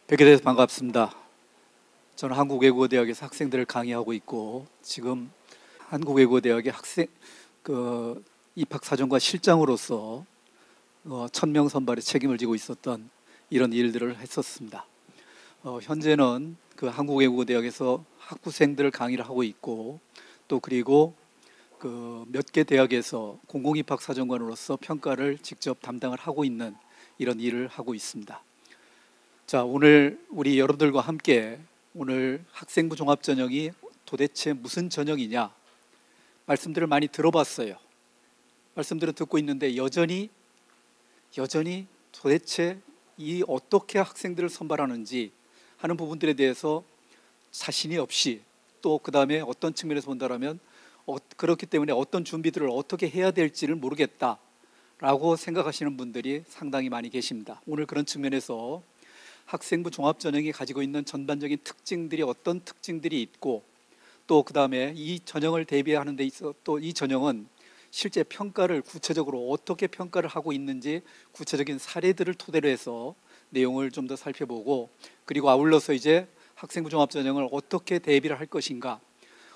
뵙게 돼서 반갑습니다. 저는 한국외국어대학에서 학생들을 강의하고 있고 지금 한국외국어대학의 입학사정과 실장으로서 1000명 선발에 책임을 지고 있었던 이런 일들을 했었습니다. 현재는 그 한국외국어대학에서 학부생들을 강의를 하고 있고 또 그리고 그 몇 개 대학에서 공공입학사정관으로서 평가를 직접 담당을 하고 있는 이런 일을 하고 있습니다. 자, 오늘 우리 여러분들과 함께 오늘 학생부 종합전형이 도대체 무슨 전형이냐 말씀들을 많이 들어봤어요. 말씀들을 듣고 있는데 여전히 도대체 이 어떻게 학생들을 선발하는지 하는 부분들에 대해서 자신이 없이 또 그 다음에 어떤 측면에서 본다라면 그렇기 때문에 어떤 준비들을 어떻게 해야 될지를 모르겠다라고 생각하시는 분들이 상당히 많이 계십니다. 오늘 그런 측면에서 학생부 종합전형이 가지고 있는 전반적인 특징들이 어떤 특징들이 있고 또 그 다음에 이 전형을 대비하는 데 있어 또 이 전형은 실제 평가를 구체적으로 어떻게 평가를 하고 있는지 구체적인 사례들을 토대로 해서 내용을 좀 더 살펴보고 그리고 아울러서 이제 학생부 종합전형을 어떻게 대비를 할 것인가.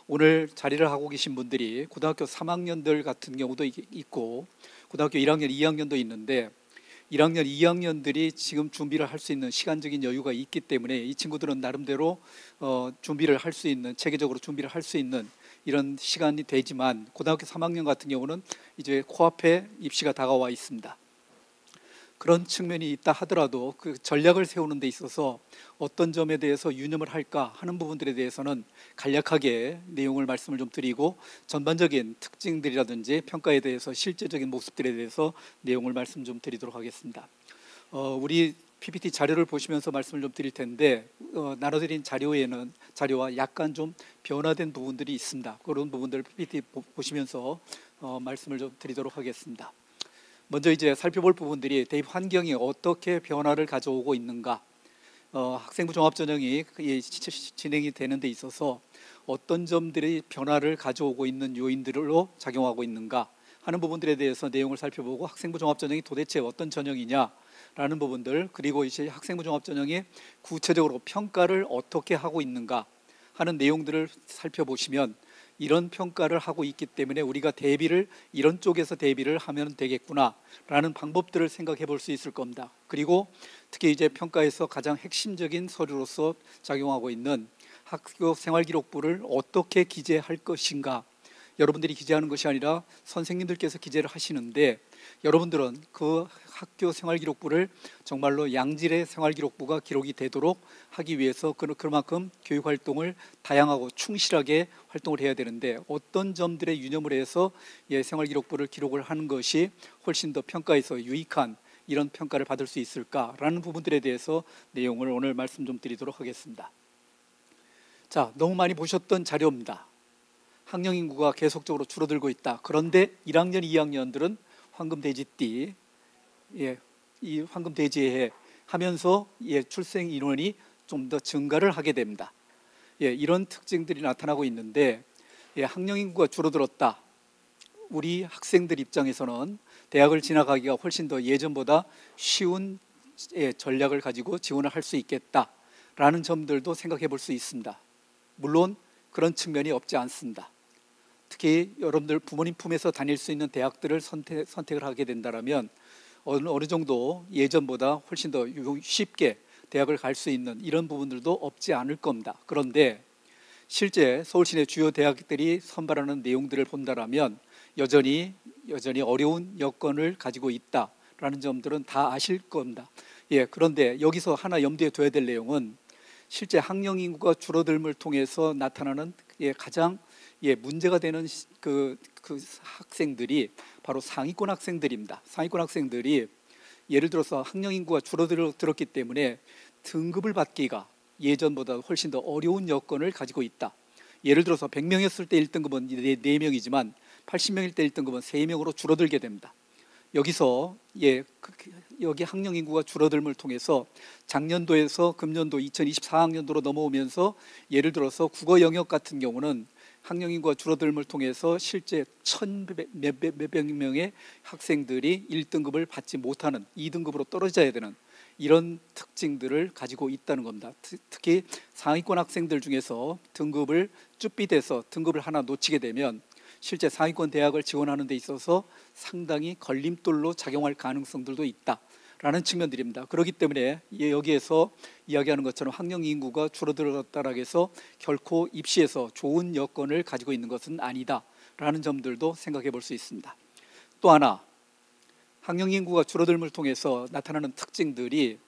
오늘 자리를 하고 계신 분들이 고등학교 3학년들 같은 경우도 있고 고등학교 1학년, 2학년도 있는데 1학년, 2학년들이 지금 준비를 할 수 있는 시간적인 여유가 있기 때문에 이 친구들은 나름대로 준비를 할 수 있는 체계적으로 준비를 할 수 있는 이런 시간이 되지만 고등학교 3학년 같은 경우는 이제 코앞에 입시가 다가와 있습니다. 그런 측면이 있다 하더라도 그 전략을 세우는 데 있어서 어떤 점에 대해서 유념을 할까 하는 부분들에 대해서는 간략하게 내용을 말씀을 좀 드리고 전반적인 특징들이라든지 평가에 대해서 실제적인 모습들에 대해서 내용을 말씀 좀 드리도록 하겠습니다. 우리 PPT 자료를 보시면서 말씀을 좀 드릴 텐데 나눠드린 자료와 약간 좀 변화된 부분들이 있습니다. 그런 부분들을 PPT 보시면서 말씀을 좀 드리도록 하겠습니다. 먼저 이제 살펴볼 부분들이 대입 환경이 어떻게 변화를 가져오고 있는가, 학생부 종합전형이 진행이 되는 데 있어서 어떤 점들이 변화를 가져오고 있는 요인들로 작용하고 있는가 하는 부분들에 대해서 내용을 살펴보고 학생부 종합전형이 도대체 어떤 전형이냐라는 부분들, 그리고 이제 학생부 종합전형이 구체적으로 평가를 어떻게 하고 있는가 하는 내용들을 살펴보시면 이런 평가를 하고 있기 때문에 우리가 대비를 이런 쪽에서 대비를 하면 되겠구나라는 방법들을 생각해 볼 수 있을 겁니다. 그리고 특히 이제 평가에서 가장 핵심적인 서류로서 작용하고 있는 학교 생활기록부를 어떻게 기재할 것인가. 여러분들이 기재하는 것이 아니라 선생님들께서 기재를 하시는데 여러분들은 그 학교 생활기록부를 정말로 양질의 생활기록부가 기록이 되도록 하기 위해서 그만큼 교육활동을 다양하고 충실하게 활동을 해야 되는데 어떤 점들에 유념을 해서 생활기록부를 기록을 하는 것이 훨씬 더 평가에서 유익한 이런 평가를 받을 수 있을까라는 부분들에 대해서 내용을 오늘 말씀 좀 드리도록 하겠습니다. 자, 너무 많이 보셨던 자료입니다. 학령 인구가 계속적으로 줄어들고 있다. 그런데 1학년, 2학년들은 황금돼지띠, 이 황금돼지해 하면서 출생 인원이 좀 더 증가를 하게 됩니다. 이런 특징들이 나타나고 있는데 학령 인구가 줄어들었다. 우리 학생들 입장에서는 대학을 진학하기가 훨씬 더 예전보다 쉬운 전략을 가지고 지원을 할 수 있겠다라는 점들도 생각해 볼 수 있습니다. 물론 그런 측면이 없지 않습니다. 특히 여러분들 부모님 품에서 다닐 수 있는 대학들을 선택을 하게 된다면 어느 정도 예전보다 훨씬 더 쉽게 대학을 갈 수 있는 이런 부분들도 없지 않을 겁니다. 그런데 실제 서울 시내 주요 대학들이 선발하는 내용들을 본다면 여전히 어려운 여건을 가지고 있다라는 점들은 다 아실 겁니다. 그런데 여기서 하나 염두에 둬야 될 내용은 실제 학령 인구가 줄어들음을 통해서 나타나는 가장 문제가 되는 그 학생들이 바로 상위권 학생들입니다. 상위권 학생들이 예를 들어서 학령 인구가 줄어들었기 때문에 등급을 받기가 예전보다 훨씬 더 어려운 여건을 가지고 있다. 예를 들어서 100명이었을 때 1등급은 4명이지만 80명일 때 1등급은 3명으로 줄어들게 됩니다. 여기서 여기 학령 인구가 줄어들음을 통해서 작년도에서 금년도 2024학년도로 넘어오면서 예를 들어서 국어 영역 같은 경우는 학령 인구가 줄어들음을 통해서 실제 몇백 명의 학생들이 1등급을 받지 못하는 2등급으로 떨어져야 되는 이런 특징들을 가지고 있다는 겁니다. 특히 상위권 학생들 중에서 등급을 쭈삣해서 등급을 하나 놓치게 되면 실제 상위권 대학을 지원하는 데 있어서 상당히 걸림돌로 작용할 가능성들도 있다라는 측면들입니다. 그렇기 때문에 여기에서 이야기하는 것처럼 학령 인구가 줄어들었다라고 해서 결코 입시에서 좋은 여건을 가지고 있는 것은 아니다라는 점들도 생각해 볼 수 있습니다. 또 하나, 학령 인구가 줄어들음을 통해서 나타나는 특징들이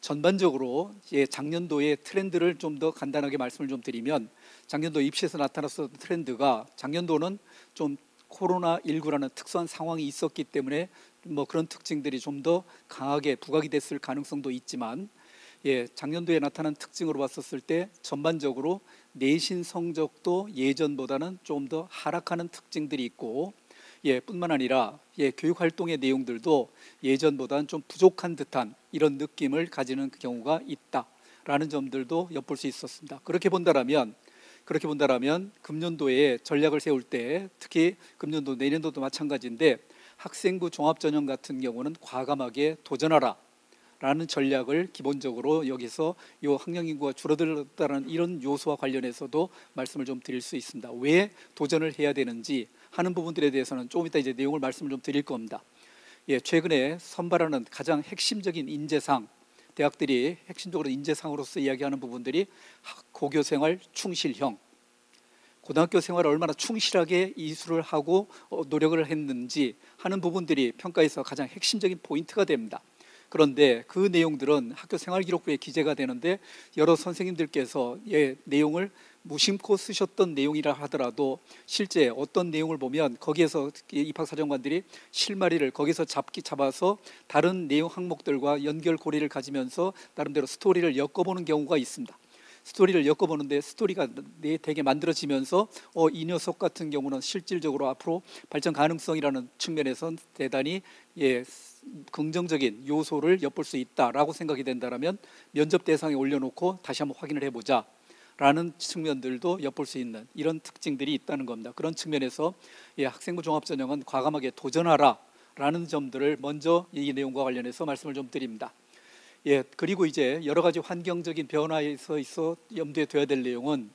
전반적으로 작년도의 트렌드를 좀 더 간단하게 말씀을 좀 드리면, 작년도 입시에서 나타났던 트렌드가 작년도는 좀 코로나19라는 특수한 상황이 있었기 때문에 뭐 그런 특징들이 좀 더 강하게 부각이 됐을 가능성도 있지만, 작년도에 나타난 특징으로 봤었을 때 전반적으로 내신 성적도 예전보다는 좀 더 하락하는 특징들이 있고, 뿐만 아니라 교육 활동의 내용들도 예전보다는 좀 부족한 듯한 이런 느낌을 가지는 경우가 있다라는 점들도 엿볼 수 있었습니다. 그렇게 본다라면 금년도에 전략을 세울 때, 특히 금년도 내년도도 마찬가지인데 학생부 종합전형 같은 경우는 과감하게 도전하라 라는 전략을 기본적으로 여기서 요 학령 인구가 줄어들었다는 이런 요소와 관련해서도 말씀을 좀 드릴 수 있습니다. 왜 도전을 해야 되는지 하는 부분들에 대해서는 조금 이따 이제 내용을 말씀을 좀 드릴 겁니다. 최근에 선발하는 가장 핵심적인 인재상, 대학들이 핵심적으로 인재상으로서 이야기하는 부분들이 고교생활 충실형, 고등학교 생활을 얼마나 충실하게 이수를 하고 노력을 했는지 하는 부분들이 평가에서 가장 핵심적인 포인트가 됩니다. 그런데 그 내용들은 학교 생활기록부에 기재가 되는데 여러 선생님들께서 내용을 무심코 쓰셨던 내용이라 하더라도 실제 어떤 내용을 보면 거기에서 입학사정관들이 실마리를 거기서 잡아서 다른 내용 항목들과 연결고리를 가지면서 나름대로 스토리를 엮어보는 경우가 있습니다. 스토리를 엮어보는데 스토리가 되게 만들어지면서 이 녀석 같은 경우는 실질적으로 앞으로 발전 가능성이라는 측면에서 대단히 긍정적인 요소를 엿볼 수 있다라고 생각이 된다면 면접 대상에 올려놓고 다시 한번 확인을 해보자 라는 측면들도 엿볼 수 있는 이런 특징들이 있다는 겁니다. 그런 측면에서 학생부 종합전형은 과감하게 도전하라 라는 점들을 먼저 이 내용과 관련해서 말씀을 좀 드립니다. 그리고 이제 여러 가지 환경적인 변화에서 있어 염두에 둬야 될 내용은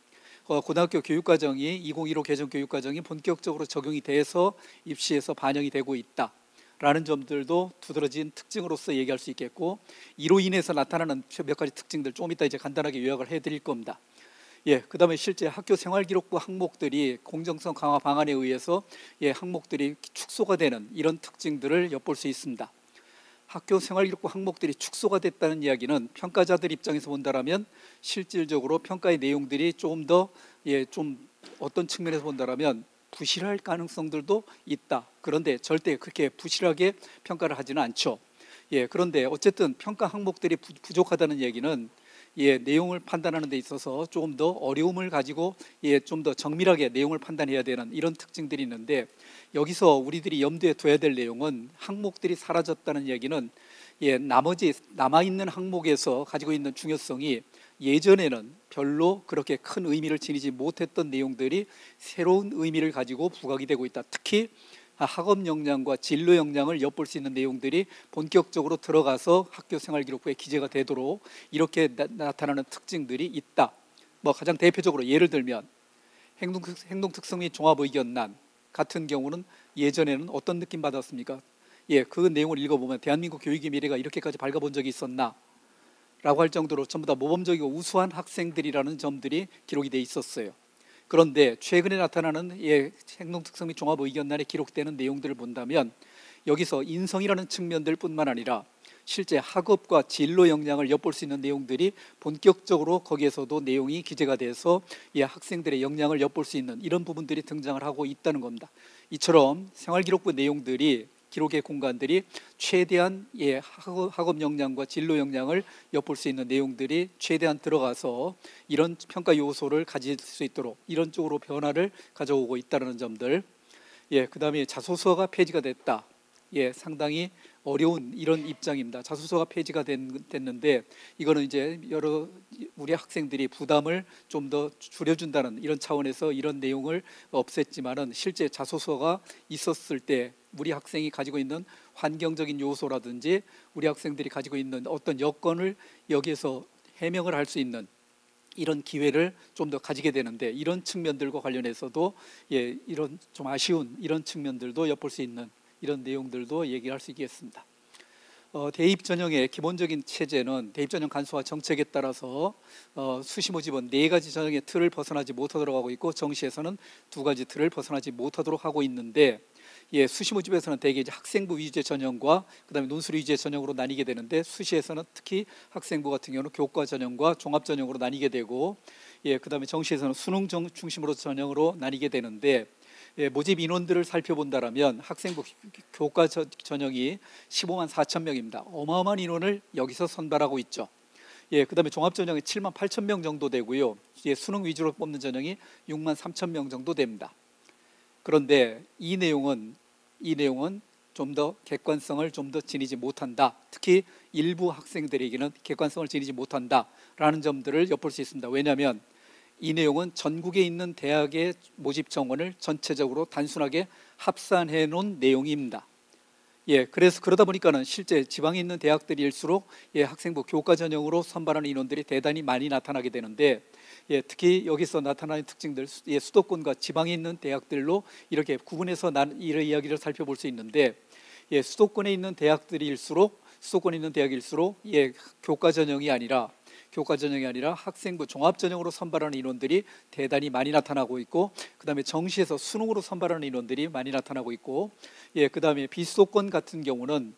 고등학교 교육과정이 2015 개정 교육과정이 본격적으로 적용이 돼서 입시에서 반영이 되고 있다 라는 점들도 두드러진 특징으로서 얘기할 수 있겠고, 이로 인해서 나타나는 몇 가지 특징들 좀 이따 이제 간단하게 요약을 해드릴 겁니다. 그 다음에 실제 학교 생활기록부 항목들이 공정성 강화 방안에 의해서 항목들이 축소가 되는 이런 특징들을 엿볼 수 있습니다. 학교 생활기록부 항목들이 축소가 됐다는 이야기는 평가자들 입장에서 본다라면 실질적으로 평가의 내용들이 조금 더 좀 어떤 측면에서 본다라면 부실할 가능성들도 있다. 그런데 절대 그렇게 부실하게 평가를 하지는 않죠. 그런데 어쨌든 평가 항목들이 부족하다는 얘기는 내용을 판단하는 데 있어서 조금 더 어려움을 가지고 좀 더 정밀하게 내용을 판단해야 되는 이런 특징들이 있는데, 여기서 우리들이 염두에 둬야 될 내용은 항목들이 사라졌다는 얘기는 나머지 남아있는 항목에서 가지고 있는 중요성이 예전에는 별로 그렇게 큰 의미를 지니지 못했던 내용들이 새로운 의미를 가지고 부각이 되고 있다. 특히 학업 역량과 진로 역량을 엿볼 수 있는 내용들이 본격적으로 들어가서 학교 생활기록부에 기재가 되도록 이렇게 나타나는 특징들이 있다. 가장 대표적으로 예를 들면 행동특성 및 종합의견란 같은 경우는 예전에는 어떤 느낌 받았습니까? 그 내용을 읽어보면 대한민국 교육의 미래가 이렇게까지 밝아본 적이 있었나? 라고 할 정도로 전부 다 모범적이고 우수한 학생들이라는 점들이 기록이 돼 있었어요. 그런데 최근에 나타나는 행동특성 및 종합의견란에 기록되는 내용들을 본다면 여기서 인성이라는 측면들 뿐만 아니라 실제 학업과 진로 역량을 엿볼 수 있는 내용들이 본격적으로 거기에서도 내용이 기재가 돼서 학생들의 역량을 엿볼 수 있는 이런 부분들이 등장을 하고 있다는 겁니다. 이처럼 생활기록부 내용들이 기록의 공간들이 최대한 학업 역량과 진로 역량을 엿볼 수 있는 내용들이 최대한 들어가서 이런 평가 요소를 가질 수 있도록 이런 쪽으로 변화를 가져오고 있다는 점들. 그다음에 자소서가 폐지가 됐다. 상당히 어려운 이런 입장입니다. 자소서가 폐지가 됐는데 이거는 이제 여러 우리 학생들이 부담을 좀 더 줄여준다는 이런 차원에서 이런 내용을 없앴지만은 실제 자소서가 있었을 때 우리 학생이 가지고 있는 환경적인 요소라든지 우리 학생들이 가지고 있는 어떤 여건을 여기에서 해명을 할 수 있는 이런 기회를 좀 더 가지게 되는데 이런 측면들과 관련해서도 이런 좀 아쉬운 이런 측면들도 엿볼 수 있는 이런 내용들도 얘기할 수 있겠습니다. 대입 전형의 기본적인 체제는 대입 전형 간소화 정책에 따라서 수시 모집은 4가지 전형의 틀을 벗어나지 못하도록 하고 있고 정시에서는 2가지 틀을 벗어나지 못하도록 하고 있는데 수시 모집에서는 대개 이제 학생부 위주의 전형과 그다음에 논술 위주의 전형으로 나뉘게 되는데 수시에서는 특히 학생부 같은 경우는 교과 전형과 종합 전형으로 나뉘게 되고 그다음에 정시에서는 수능 중심으로 전형으로 나뉘게 되는데 모집 인원들을 살펴본다라면 학생부 교과 전형이 15만 4천 명입니다. 어마어마한 인원을 여기서 선발하고 있죠. 그다음에 종합 전형이 7만 8천 명 정도 되고요. 수능 위주로 뽑는 전형이 6만 3천 명 정도 됩니다. 그런데 이 내용은 좀 더 객관성을 좀 더 지니지 못한다. 특히 일부 학생들에게는 객관성을 지니지 못한다라는 점들을 엿볼 수 있습니다. 왜냐하면 이 내용은 전국에 있는 대학의 모집 정원을 전체적으로 단순하게 합산해 놓은 내용입니다. 그래서 그러다 보니까는 실제 지방에 있는 대학들일수록 학생부 교과 전형으로 선발하는 인원들이 대단히 많이 나타나게 되는데 특히 여기서 나타나는 특징들 수도권과 지방에 있는 대학들로 이렇게 구분해서 이런 이야기를 살펴볼 수 있는데 수도권에 있는 대학들일수록 교과 전형이 아니라 학생부 종합 전형으로 선발하는 인원들이 대단히 많이 나타나고 있고 그다음에 정시에서 수능으로 선발하는 인원들이 많이 나타나고 있고 그다음에 비수도권 같은 경우는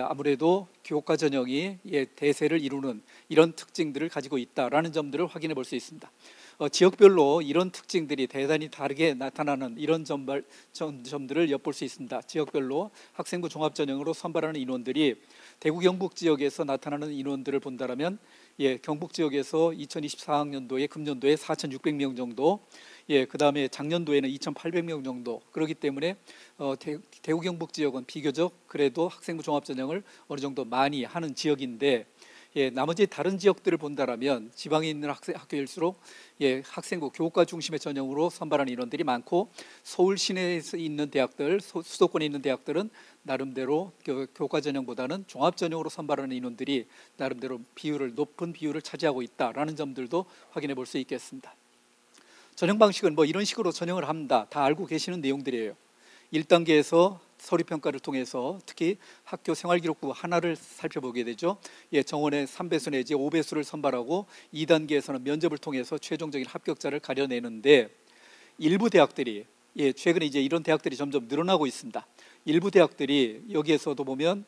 아무래도 교과 전형이 대세를 이루는 이런 특징들을 가지고 있다라는 점들을 확인해 볼 수 있습니다. 지역별로 이런 특징들이 대단히 다르게 나타나는 이런 점들을 엿볼 수 있습니다. 지역별로 학생부 종합 전형으로 선발하는 인원들이 대구 경북 지역에서 나타나는 인원들을 본다라면 경북 지역에서 2024학년도에 금년도에 4,600명 정도, 그다음에 작년도에는 2,800명 정도. 그렇기 때문에 대구 경북 지역은 비교적 그래도 학생부 종합 전형을 어느 정도 많이 하는 지역인데 나머지 다른 지역들을 본다라면 지방에 있는 학교일수록 학생부 교과 중심의 전형으로 선발하는 인원들이 많고 서울 시내에서 있는 대학들, 수도권에 있는 대학들은 나름대로 교과 전형보다는 종합 전형으로 선발하는 인원들이 나름대로 높은 비율을 차지하고 있다라는 점들도 확인해 볼 수 있겠습니다. 전형 방식은 이런 식으로 전형을 합니다. 다 알고 계시는 내용들이에요. 1단계에서 서류평가를 통해서 특히 학교 생활기록부 하나를 살펴보게 되죠. 정원의 3배수 내지 5배수를 선발하고 2단계에서는 면접을 통해서 최종적인 합격자를 가려내는데 일부 대학들이 최근에 이제 이런 대학들이 점점 늘어나고 있습니다. 일부 대학들이 여기에서도 보면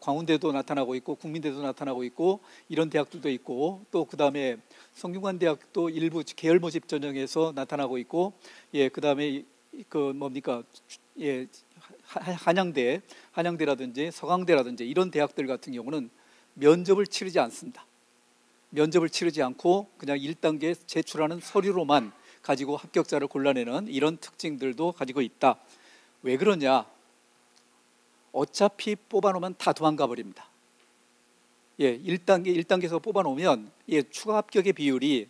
광운대도 나타나고 있고 국민대도 나타나고 있고 이런 대학들도 있고 또 그다음에 성균관대학도 일부 계열 모집 전형에서 나타나고 있고 그다음에 한양대라든지 서강대라든지 이런 대학들 같은 경우는 면접을 치르지 않습니다. 면접을 치르지 않고 그냥 1단계 제출하는 서류로만 가지고 합격자를 골라내는 이런 특징들도 가지고 있다. 왜 그러냐? 어차피 뽑아놓으면 다 도망가 버립니다. 1단계에서 뽑아놓으면 추가 합격의 비율이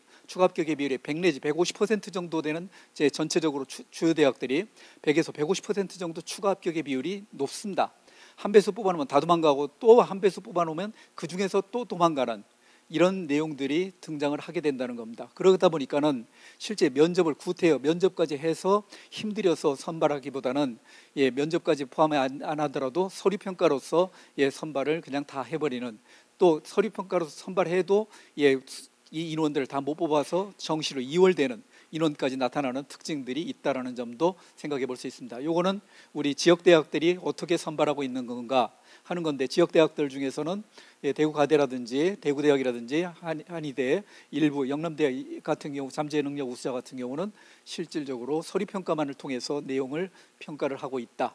100 내지 150% 정도 되는 전체적으로 주요 대학들이 100에서 150% 정도 추가 합격의 비율이 높습니다. 한 배수 뽑아놓으면 다 도망가고 또 한 배수 뽑아놓으면 그 중에서 또 도망가는 이런 내용들이 등장을 하게 된다는 겁니다. 그러다 보니까는 실제 면접을 구태여 면접까지 해서 힘들여서 선발하기보다는 면접까지 포함 안 하더라도 서류평가로서 선발을 그냥 다 해버리는, 또 서류평가로서 선발해도 이 인원들을 다 못 뽑아서 정시로 이월되는 인원까지 나타나는 특징들이 있다는 점도 생각해 볼 수 있습니다. 요거는 우리 지역대학들이 어떻게 선발하고 있는 건가 하는 건데, 지역대학들 중에서는 대구가대라든지 대구대학이라든지 한의대, 일부 영남대 같은 경우 잠재능력 우수자 같은 경우는 실질적으로 서류평가만을 통해서 내용을 평가를 하고 있다.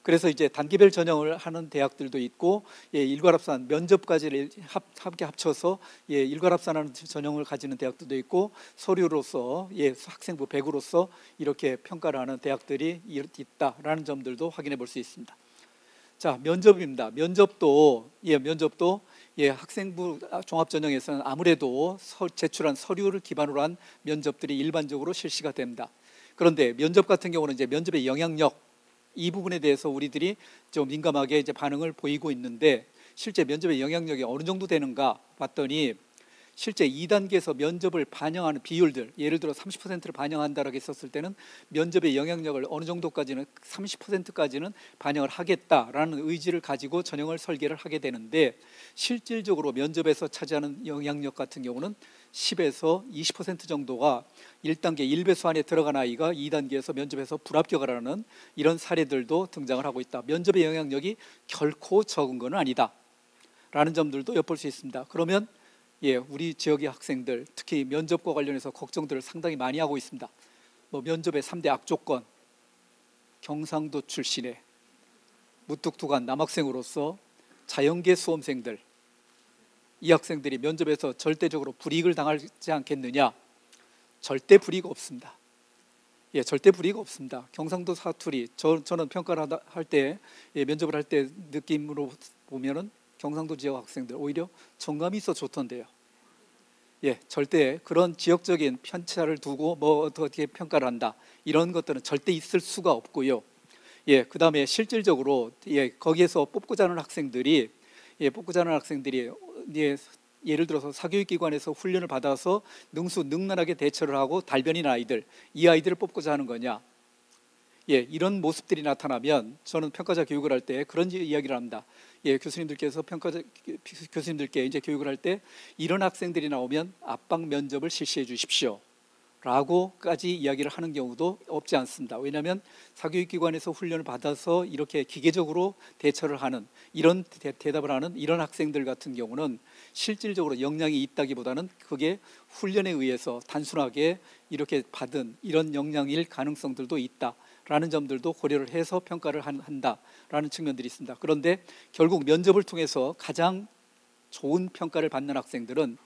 그래서 이제 단계별 전형을 하는 대학들도 있고, 일괄합산 면접까지를 함께 합쳐서 일괄합산하는 전형을 가지는 대학들도 있고, 서류로서 학생부 100으로서 이렇게 평가를 하는 대학들이 있다라는 점들도 확인해 볼 수 있습니다. 자, 면접입니다. 면접도 학생부 종합전형에서는 아무래도 제출한 서류를 기반으로 한 면접들이 일반적으로 실시가 됩니다. 그런데 면접 같은 경우는 이제 면접의 영향력, 이 부분에 대해서 우리들이 좀 민감하게 이제 반응을 보이고 있는데, 실제 면접의 영향력이 어느 정도 되는가 봤더니, 실제 2단계에서 면접을 반영하는 비율들, 예를 들어 30%를 반영한다라고 했었을 때는 면접의 영향력을 어느 정도까지는 30%까지는 반영을 하겠다라는 의지를 가지고 전형을 설계를 하게 되는데, 실질적으로 면접에서 차지하는 영향력 같은 경우는 10에서 20% 정도가 1단계 1배수 안에 들어간 아이가 2단계에서 면접에서 불합격을 하는 이런 사례들도 등장을 하고 있다. 면접의 영향력이 결코 적은 건 아니다 라는 점들도 엿볼 수 있습니다. 그러면 우리 지역의 학생들, 특히 면접과 관련해서 걱정들을 상당히 많이 하고 있습니다. 면접의 3대 악조건, 경상도 출신의 무뚝뚝한 남학생으로서 자연계 수험생들, 이 학생들이 면접에서 절대적으로 불이익을 당하지 않겠느냐? 절대 불이익 없습니다. 절대 불이익 없습니다. 경상도 사투리, 저는 평가를 할 때, 면접을 할 때 느낌으로 보면은 경상도 지역 학생들 오히려 정감이 있어 좋던데요. 절대 그런 지역적인 편차를 두고 어떻게 평가를 한다, 이런 것들은 절대 있을 수가 없고요. 그 다음에 실질적으로 거기에서 뽑고자 하는 학생들이 예를 들어서 사교육기관에서 훈련을 받아서 능수능란하게 대처를 하고 달변인 아이들, 이 아이들을 뽑고자 하는 거냐? 이런 모습들이 나타나면 저는 평가자 교육을 할 때 그런 이야기를 합니다. 교수님들께 이제 교육을 할 때 이런 학생들이 나오면 압박 면접을 실시해 주십시오 라고까지 이야기를 하는 경우도 없지 않습니다. 왜냐하면 사교육기관에서 훈련을 받아서 이렇게 기계적으로 대처를 하는, 이런 대답을 하는 이런 학생들 같은 경우는 실질적으로 역량이 있다기보다는 그게 훈련에 의해서 단순하게 이렇게 받은 이런 역량일 가능성들도 있다라는 점들도 고려를 해서 평가를 한다라는 측면들이 있습니다. 그런데 결국 면접을 통해서 가장 좋은 평가를 받는 학생들은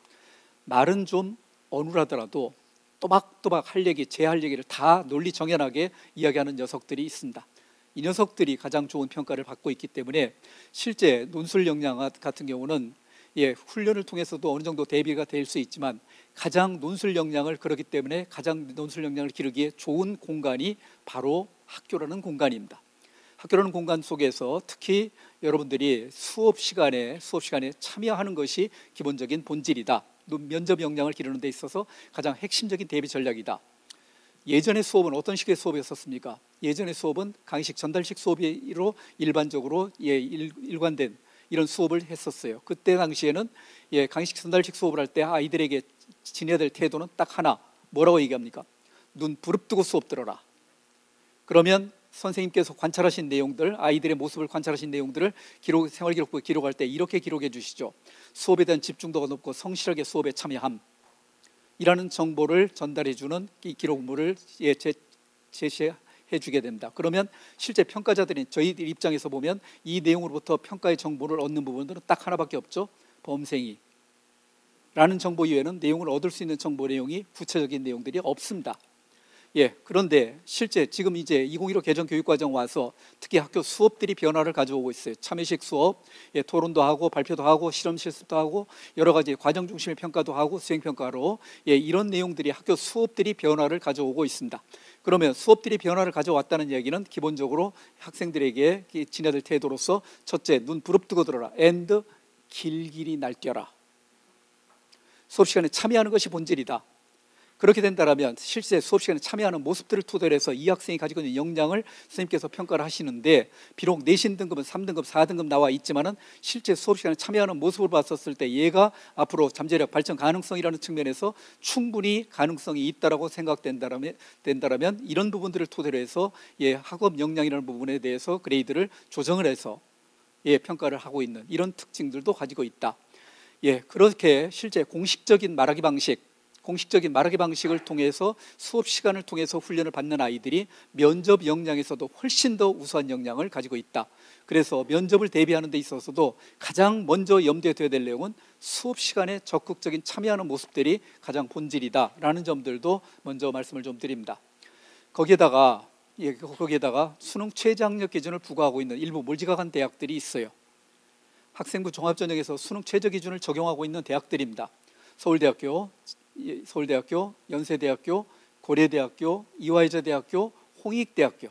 말은 좀 어눌하더라도 또박또박 제 할 얘기를 다 논리 정연하게 이야기하는 녀석들이 있습니다. 이 녀석들이 가장 좋은 평가를 받고 있기 때문에 실제 논술 역량 같은 경우는 훈련을 통해서도 어느 정도 대비가 될 수 있지만, 가장 논술 역량을 기르기에 좋은 공간이 바로 학교라는 공간입니다. 학교라는 공간 속에서 특히 여러분들이 수업 시간에 참여하는 것이 기본적인 본질이다. 면접 역량을 기르는 데 있어서 가장 핵심적인 대비 전략이다. 예전의 수업은 어떤 식의 수업이었습니까? 예전의 수업은 강의식 전달식 수업으로 일반적으로 일관된 이런 수업을 했었어요. 그때 당시에는 강의식 전달식 수업을 할 때 아이들에게 지녀야 될 태도는 딱 하나, 뭐라고 얘기합니까? 눈 부릅뜨고 수업 들어라. 그러면 선생님께서 관찰하신 내용들, 아이들의 모습을 관찰하신 내용들을 생활기록부에 기록할 때 이렇게 기록해 주시죠. 수업에 대한 집중도가 높고 성실하게 수업에 참여함, 이라는 정보를 전달해 주는 이 기록물을 제시해 주게 됩니다. 그러면 실제 평가자들이 저희들 입장에서 보면 이 내용으로부터 평가의 정보를 얻는 부분들은 딱 하나밖에 없죠. 범생이 라는 정보 이외에는 내용을 얻을 수 있는 정보 내용이 구체적인 내용들이 없습니다. 그런데 실제 지금 이제 2015 개정 교육과정 와서 특히 학교 수업들이 변화를 가져오고 있어요. 참여식 수업, 토론도 하고 발표도 하고 실험 실습도 하고 여러 가지 과정 중심의 평가도 하고 수행평가로 이런 내용들이 학교 수업들이 변화를 가져오고 있습니다. 그러면 수업들이 변화를 가져왔다는 얘기는 기본적으로 학생들에게 지녀야 될 태도로서 첫째, 눈 부릅뜨고 들어라. and 길길이 날뛰어라. 수업 시간에 참여하는 것이 본질이다. 그렇게 된다면 실제 수업 시간에 참여하는 모습들을 토대로 해서 이 학생이 가지고 있는 역량을 선생님께서 평가를 하시는데, 비록 내신 등급은 3등급, 4등급 나와 있지만은 실제 수업 시간에 참여하는 모습을 봤었을 때 얘가 앞으로 잠재력 발전 가능성이라는 측면에서 충분히 가능성이 있다라고 생각된다면 이런 부분들을 토대로 해서 학업 역량이라는 부분에 대해서 그레이드를 조정을 해서 평가를 하고 있는 이런 특징들도 가지고 있다. 그렇게 실제 공식적인 말하기 방식, 공식적인 말하기 방식을 통해서 수업 시간을 통해서 훈련을 받는 아이들이 면접 역량에서도 훨씬 더 우수한 역량을 가지고 있다. 그래서 면접을 대비하는 데 있어서도 가장 먼저 염두에 둬야 될 내용은 수업 시간에 적극적인 참여하는 모습들이 가장 본질이다라는 점들도 먼저 말씀을 좀 드립니다. 거기에다가 수능 최저 학력 기준을 부과하고 있는 일부 몰지각한 대학들이 있어요. 학생부 종합전형에서 수능 최저 기준을 적용하고 있는 대학들입니다. 서울대학교, 연세대학교, 고려대학교, 이화여자대학교, 홍익대학교,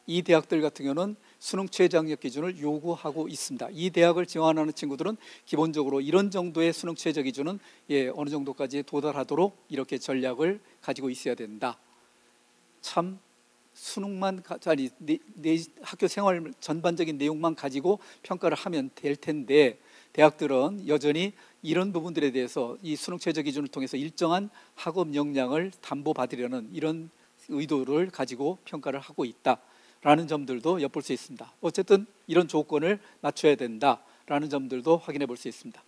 이 대학들 같은 경우는 수능 최저 학력 기준을 요구하고 있습니다. 이 대학을 지원하는 친구들은 기본적으로 이런 정도의 수능 최저 기준은 어느 정도까지 도달하도록 이렇게 전략을 가지고 있어야 된다. 참 수능만 내 학교 생활 전반적인 내용만 가지고 평가를 하면 될 텐데, 대학들은 여전히 이런 부분들에 대해서 이 수능 최저 기준을 통해서 일정한 학업 역량을 담보받으려는 이런 의도를 가지고 평가를 하고 있다라는 점들도 엿볼 수 있습니다. 어쨌든 이런 조건을 맞춰야 된다라는 점들도 확인해 볼 수 있습니다.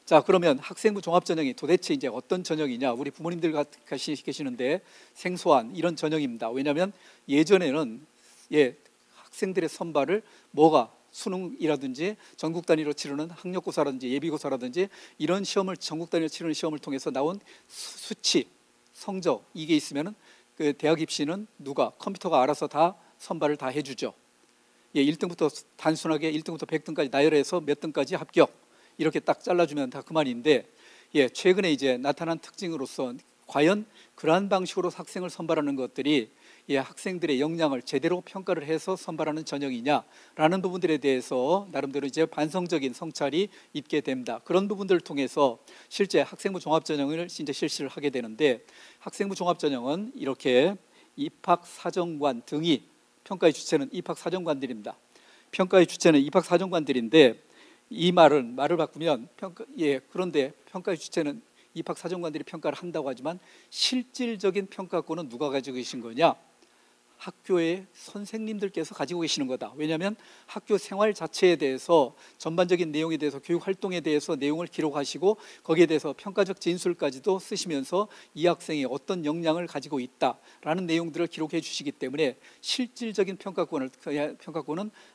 자, 그러면 학생부 종합전형이 도대체 이제 어떤 전형이냐? 우리 부모님들 계시는데 생소한 이런 전형입니다. 왜냐하면 예전에는 학생들의 선발을 수능이라든지 전국 단위로 치르는 학력고사라든지 예비고사라든지 이런 시험을 전국 단위로 치르는 시험을 통해서 나온 수치, 성적 이게 있으면은 그 대학 입시는 컴퓨터가 알아서 다 선발을 다 해주죠. 1등부터 단순하게 1등부터 100등까지 나열해서 몇 등까지 합격 이렇게 딱 잘라주면 다 그만인데, 최근에 이제 나타난 특징으로서 과연 그러한 방식으로 학생을 선발하는 것들이 학생들의 역량을 제대로 평가를 해서 선발하는 전형이냐라는 부분들에 대해서 나름대로 이제 반성적인 성찰이 있게 됩니다. 그런 부분들을 통해서 실제 학생부 종합전형을 이제 실시를 하게 되는데, 학생부 종합전형은 이렇게 입학사정관 등이 평가의 주체는 입학사정관들입니다. 평가의 주체는 입학사정관들인데, 이 말을 바꾸면 그런데 평가의 주체는 입학사정관들이 평가를 한다고 하지만 실질적인 평가권은 누가 가지고 계신 거냐? 학교의 선생님들께서 가지고 계시는 거다. 왜냐하면 학교 생활 자체에 대해서 전반적인 내용에 대해서 교육 활동에 대해서 내용을 기록하시고 거기에 대해서 평가적 진술까지도 쓰시면서 이 학생이 어떤 역량을 가지고 있다라는 내용들을 기록해 주시기 때문에 실질적인 평가권은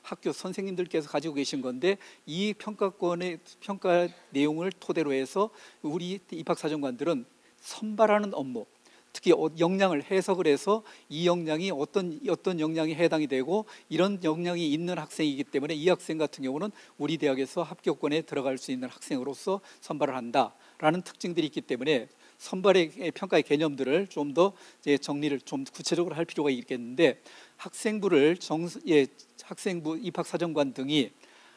학교 선생님들께서 가지고 계신 건데, 이 평가권의 평가 내용을 토대로 해서 우리 입학사정관들은 선발하는 업무, 특히 역량을 해석을 해서 이 역량이 어떤 역량이 해당이 되고 이런 역량이 있는 학생이기 때문에 이 학생 같은 경우는 우리 대학에서 합격권에 들어갈 수 있는 학생으로서 선발을 한다라는 특징들이 있기 때문에 선발의 평가의 개념들을 좀 더 정리를 좀 구체적으로 할 필요가 있겠는데, 학생부 입학사정관 등이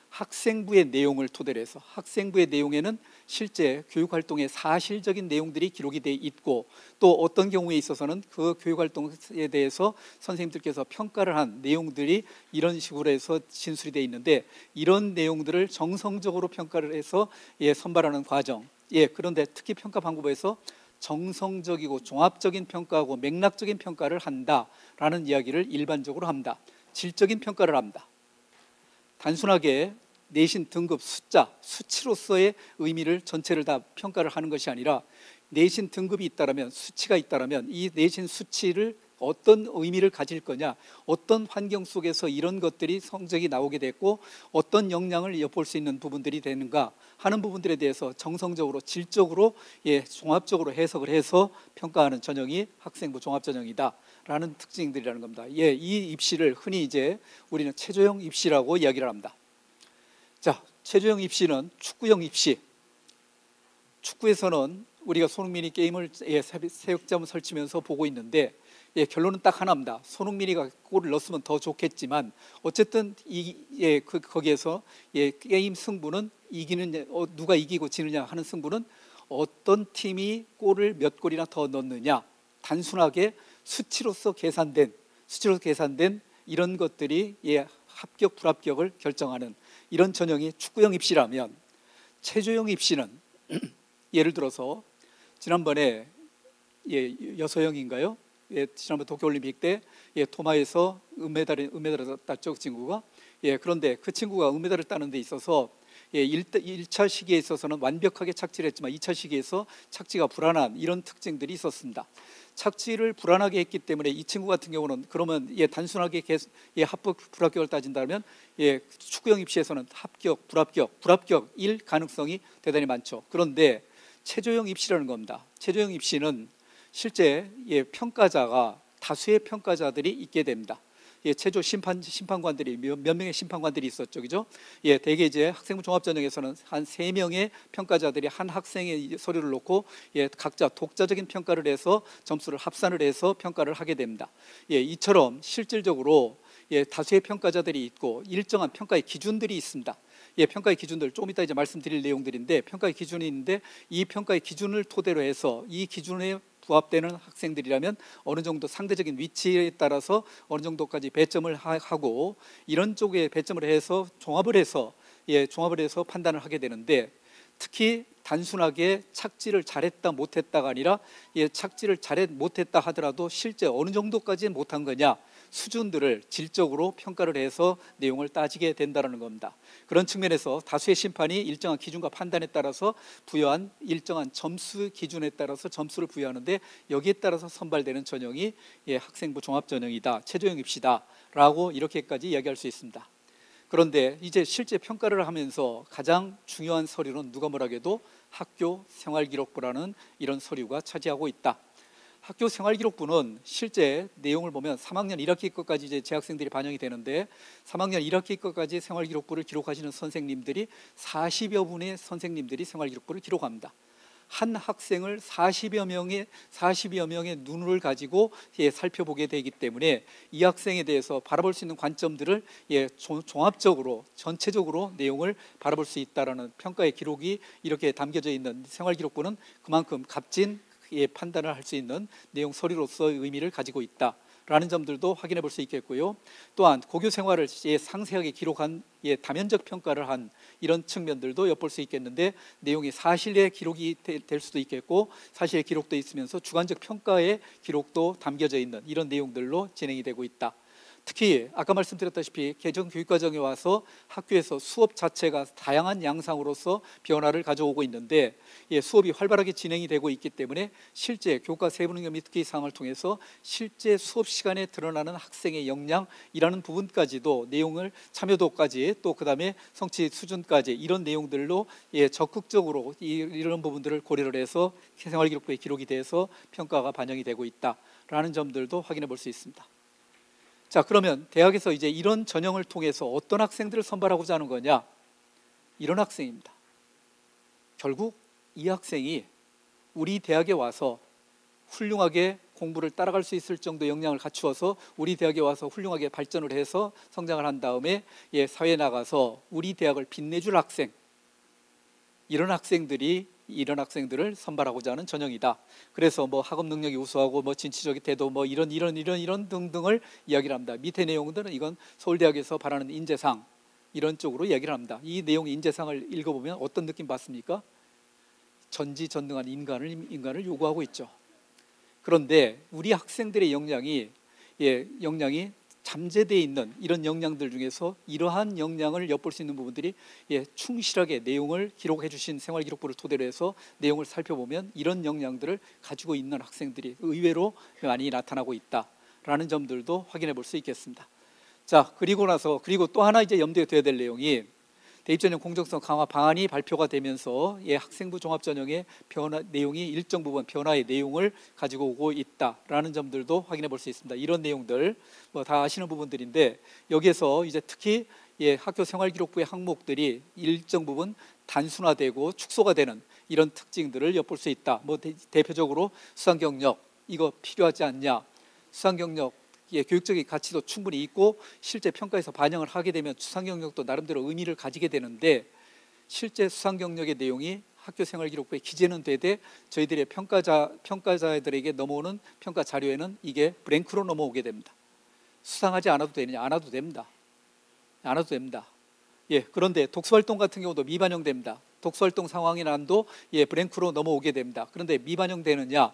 학생부의 내용을 토대로 해서 학생부의 내용에는 실제 교육활동의 사실적인 내용들이 기록이 돼 있고, 또 어떤 경우에 있어서는 그 교육활동에 대해서 선생님들께서 평가를 한 내용들이 이런 식으로 해서 진술이 돼 있는데, 이런 내용들을 정성적으로 평가를 해서 선발하는 과정. 그런데 특히 평가 방법에서 정성적이고 종합적인 평가하고 맥락적인 평가를 한다라는 이야기를 일반적으로 합니다. 질적인 평가를 합니다. 단순하게 내신 등급 수치로서의 의미를 전체를 다 평가를 하는 것이 아니라, 내신 등급이 있다라면, 수치가 있다라면 이 내신 수치를 어떤 의미를 가질 거냐, 어떤 환경 속에서 이런 것들이 성적이 나오게 됐고 어떤 역량을 엿볼 수 있는 부분들이 되는가 하는 부분들에 대해서 정성적으로 질적으로 종합적으로 해석을 해서 평가하는 전형이 학생부 종합전형이다라는 특징들이라는 겁니다. 이 입시를 흔히 이제 우리는 체조형 입시라고 이야기를 합니다. 자, 체조형 입시는 축구형 입시. 축구에서는 우리가 손흥민이 게임을 새벽잠을 설치면서 보고 있는데, 결론은 딱 하나입니다. 손흥민이가 골을 넣었으면 더 좋겠지만 어쨌든 거기에서 게임 승부는 누가 이기고 지느냐 하는 승부는 어떤 팀이 골을 몇 골이나 더 넣느냐, 단순하게 수치로서 계산된 이런 것들이 합격 불합격을 결정하는 이런 전형이 축구형 입시라면, 체조형 입시는 예를 들어서 지난번에 여서형인가요? 지난번 도쿄올림픽 때 토마에서 은메달을 땄죠, 그 친구가. 그런데 그 친구가 은메달을 따는 데 있어서 예, 1차 시기에 있어서는 완벽하게 착지를 했지만 2차 시기에서 착지가 불안한 이런 특징들이 있었습니다. 착지를 불안하게 했기 때문에 이 친구 같은 경우는 그러면 예, 단순하게 합격 불합격을 따진다면 예, 축구형 입시에서는 합격 불합격 1 가능성이 대단히 많죠. 그런데 체조형 입시라는 겁니다. 체조형 입시는 실제 예, 평가자가 다수의 평가자들이 있게 됩니다. 예, 체조 심판관들이 몇 명의 심판관들이 있었죠, 그죠? 예, 대개 이제 학생부 종합전형에서는 한 3명의 평가자들이 한 학생의 서류를 놓고 예, 각자 독자적인 평가를 해서 점수를 합산을 해서 평가를 하게 됩니다. 예, 이처럼 실질적으로 예, 다수의 평가자들이 있고 일정한 평가의 기준들이 있습니다. 예, 평가의 기준들 조금 이따 이제 말씀드릴 내용들인데 평가의 기준이 있는데 이 평가의 기준을 토대로 해서 이 기준에 부합되는 학생들이라면 어느 정도 상대적인 위치에 따라서 어느 정도까지 배점을 하고 이런 쪽에 배점을 해서 종합을 해서 판단을 하게 되는데 특히 단순하게 착지를 잘했다 못했다가 아니라 예, 착지를 못했다 하더라도 실제 어느 정도까지 못한 거냐 수준들을 질적으로 평가를 해서 내용을 따지게 된다는 겁니다. 그런 측면에서 다수의 심판이 일정한 기준과 판단에 따라서 부여한 일정한 점수 기준에 따라서 점수를 부여하는데 여기에 따라서 선발되는 전형이 예, 학생부 종합전형이다, 체조형 입시다라고 이렇게까지 이야기할 수 있습니다. 그런데 이제 실제 평가를 하면서 가장 중요한 서류는 누가 뭐라해도 학교 생활기록부라는 이런 서류가 차지하고 있다. 학교 생활기록부는 실제 내용을 보면 3학년 1학기 것까지 이제 재학생들이 반영이 되는데 3학년 1학기 것까지 생활기록부를 기록하시는 선생님들이 40여 분의 선생님들이 생활기록부를 기록합니다. 한 학생을 40여 명의 눈을 가지고 예, 살펴보게 되기 때문에 이 학생에 대해서 바라볼 수 있는 관점들을 예, 종합적으로 전체적으로 내용을 바라볼 수 있다라는 평가의 기록이 이렇게 담겨져 있는 생활기록부는 그만큼 값진 예, 판단을 할 수 있는 내용 서류로서의 의미를 가지고 있다라는 점들도 확인해 볼 수 있겠고요. 또한 고교 생활을 예, 상세하게 기록한 예, 다면적 평가를 한 이런 측면들도 엿볼 수 있겠는데 내용이 사실의 기록이 될 수도 있겠고 사실의 기록도 있으면서 주관적 평가의 기록도 담겨져 있는 이런 내용들로 진행이 되고 있다. 특히 아까 말씀드렸다시피 개정 교육과정에 와서 학교에서 수업 자체가 다양한 양상으로서 변화를 가져오고 있는데 예, 수업이 활발하게 진행이 되고 있기 때문에 실제 교과 세부능력 및 특기 사항을 통해서 실제 수업 시간에 드러나는 학생의 역량이라는 부분까지도 내용을 참여도까지 또 그다음에 성취 수준까지 이런 내용들로 예, 적극적으로 이런 부분들을 고려를 해서 생활기록부에 기록이 돼서 평가가 반영이 되고 있다라는 점들도 확인해 볼 수 있습니다. 자, 그러면 대학에서 이제 이런 전형을 통해서 어떤 학생들을 선발하고자 하는 거냐? 이런 학생입니다. 결국 이 학생이 우리 대학에 와서 훌륭하게 공부를 따라갈 수 있을 정도의 역량을 갖추어서 우리 대학에 와서 훌륭하게 발전을 해서 성장을 한 다음에 예, 사회에 나가서 우리 대학을 빛내줄 학생, 이런 학생들을 선발하고자 하는 전형이다. 그래서 뭐 학업 능력이 우수하고 뭐 진취적인 태도 뭐 이런 등등을 이야기를 합니다. 밑에 내용들은 이건 서울대학에서 바라는 인재상 이런 쪽으로 이야기를 합니다. 이 내용 인재상을 읽어보면 어떤 느낌 받습니까? 전지전능한 인간을 요구하고 있죠. 그런데 우리 학생들의 역량이 잠재되어 있는 이런 역량들 중에서 이러한 역량을 엿볼 수 있는 부분들이 예, 충실하게 내용을 기록해 주신 생활기록부를 토대로 해서 내용을 살펴보면 이런 역량들을 가지고 있는 학생들이 의외로 많이 나타나고 있다라는 점들도 확인해 볼 수 있겠습니다. 자, 그리고 또 하나 이제 염두에 둬야 될 내용이 대입전형 공정성 강화 방안이 발표가 되면서 예, 학생부 종합전형의 변화 내용이 일정 부분 변화의 내용을 가지고 오고 있다라는 점들도 확인해 볼 수 있습니다. 이런 내용들 뭐 다 아시는 부분들인데 여기에서 이제 특히 예, 학교 생활기록부의 항목들이 일정 부분 단순화되고 축소가 되는 이런 특징들을 엿볼 수 있다. 뭐 대표적으로 수상경력 이거 필요하지 않냐? 수상경력 예, 교육적인 가치도 충분히 있고 실제 평가에서 반영을 하게 되면 수상경력도 나름대로 의미를 가지게 되는데 실제 수상경력의 내용이 학교생활기록부에 기재는 되되 저희들의 평가자들에게 넘어오는 평가 자료에는 이게 블랭크로 넘어오게 됩니다. 수상하지 않아도 되느냐? 안 와도 됩니다. 예, 그런데 독서활동 같은 경우도 미반영됩니다. 독서활동 상황의 난도 예, 블랭크로 넘어오게 됩니다. 그런데 미반영되느냐?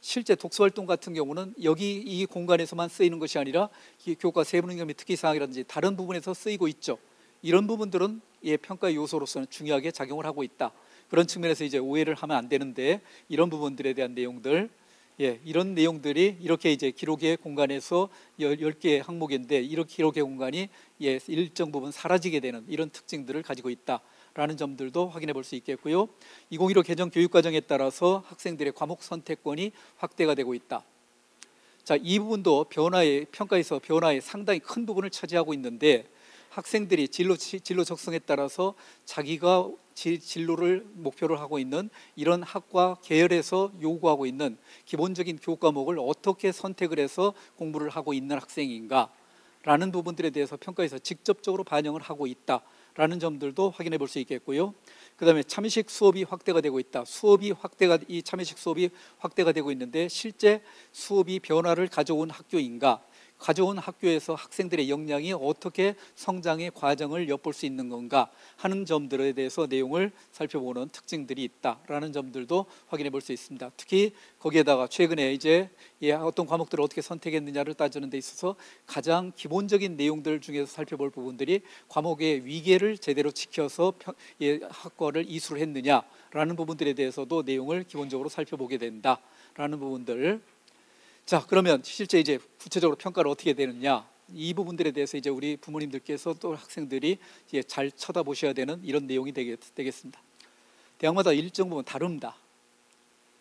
실제 독서활동 같은 경우는 여기 이 공간에서만 쓰이는 것이 아니라 교과 세부능력 및 특기사항이라든지 다른 부분에서 쓰이고 있죠. 이런 부분들은 평가 요소로서는 중요하게 작용을 하고 있다. 그런 측면에서 이제 오해를 하면 안 되는데, 이런 부분들에 대한 내용들, 이런 내용들이 이렇게 이제 기록의 공간에서 10개의 항목인데, 이런 기록의 공간이 일정 부분 사라지게 되는 이런 특징들을 가지고 있다라는 점들도 확인해 볼 수 있겠고요. 2015 개정 교육과정에 따라서 학생들의 과목 선택권이 확대가 되고 있다. 자, 이 부분도 평가에서 변화의 상당히 큰 부분을 차지하고 있는데, 학생들이 진로 적성에 따라서 자기가 진로를 목표를 하고 있는 이런 학과 계열에서 요구하고 있는 기본적인 교육 과목을 어떻게 선택을 해서 공부를 하고 있는 학생인가 라는 부분들에 대해서 평가에서 직접적으로 반영을 하고 있다라는 점들도 확인해 볼 수 있겠고요. 그 다음에 참여식 수업이 확대가 되고 있다. 이 참여식 수업이 확대가 되고 있는데, 실제 수업이 변화를 가져온 학교인가, 가져온 학교에서 학생들의 역량이 어떻게 성장의 과정을 엿볼 수 있는 건가 하는 점들에 대해서 내용을 살펴보는 특징들이 있다라는 점들도 확인해 볼 수 있습니다. 특히 거기에다가 최근에 이제 어떤 과목들을 어떻게 선택했느냐를 따지는 데 있어서 가장 기본적인 내용들 중에서 살펴볼 부분들이 과목의 위계를 제대로 지켜서 학과를 이수를 했느냐라는 부분들에 대해서도 내용을 기본적으로 살펴보게 된다라는 부분들. 자, 그러면 실제 이제 구체적으로 평가를 어떻게 되느냐, 이 부분들에 대해서 이제 우리 부모님들께서 또 학생들이 이제 잘 쳐다보셔야 되는 이런 내용이 되겠습니다. 대학마다 일정 부분 다릅니다.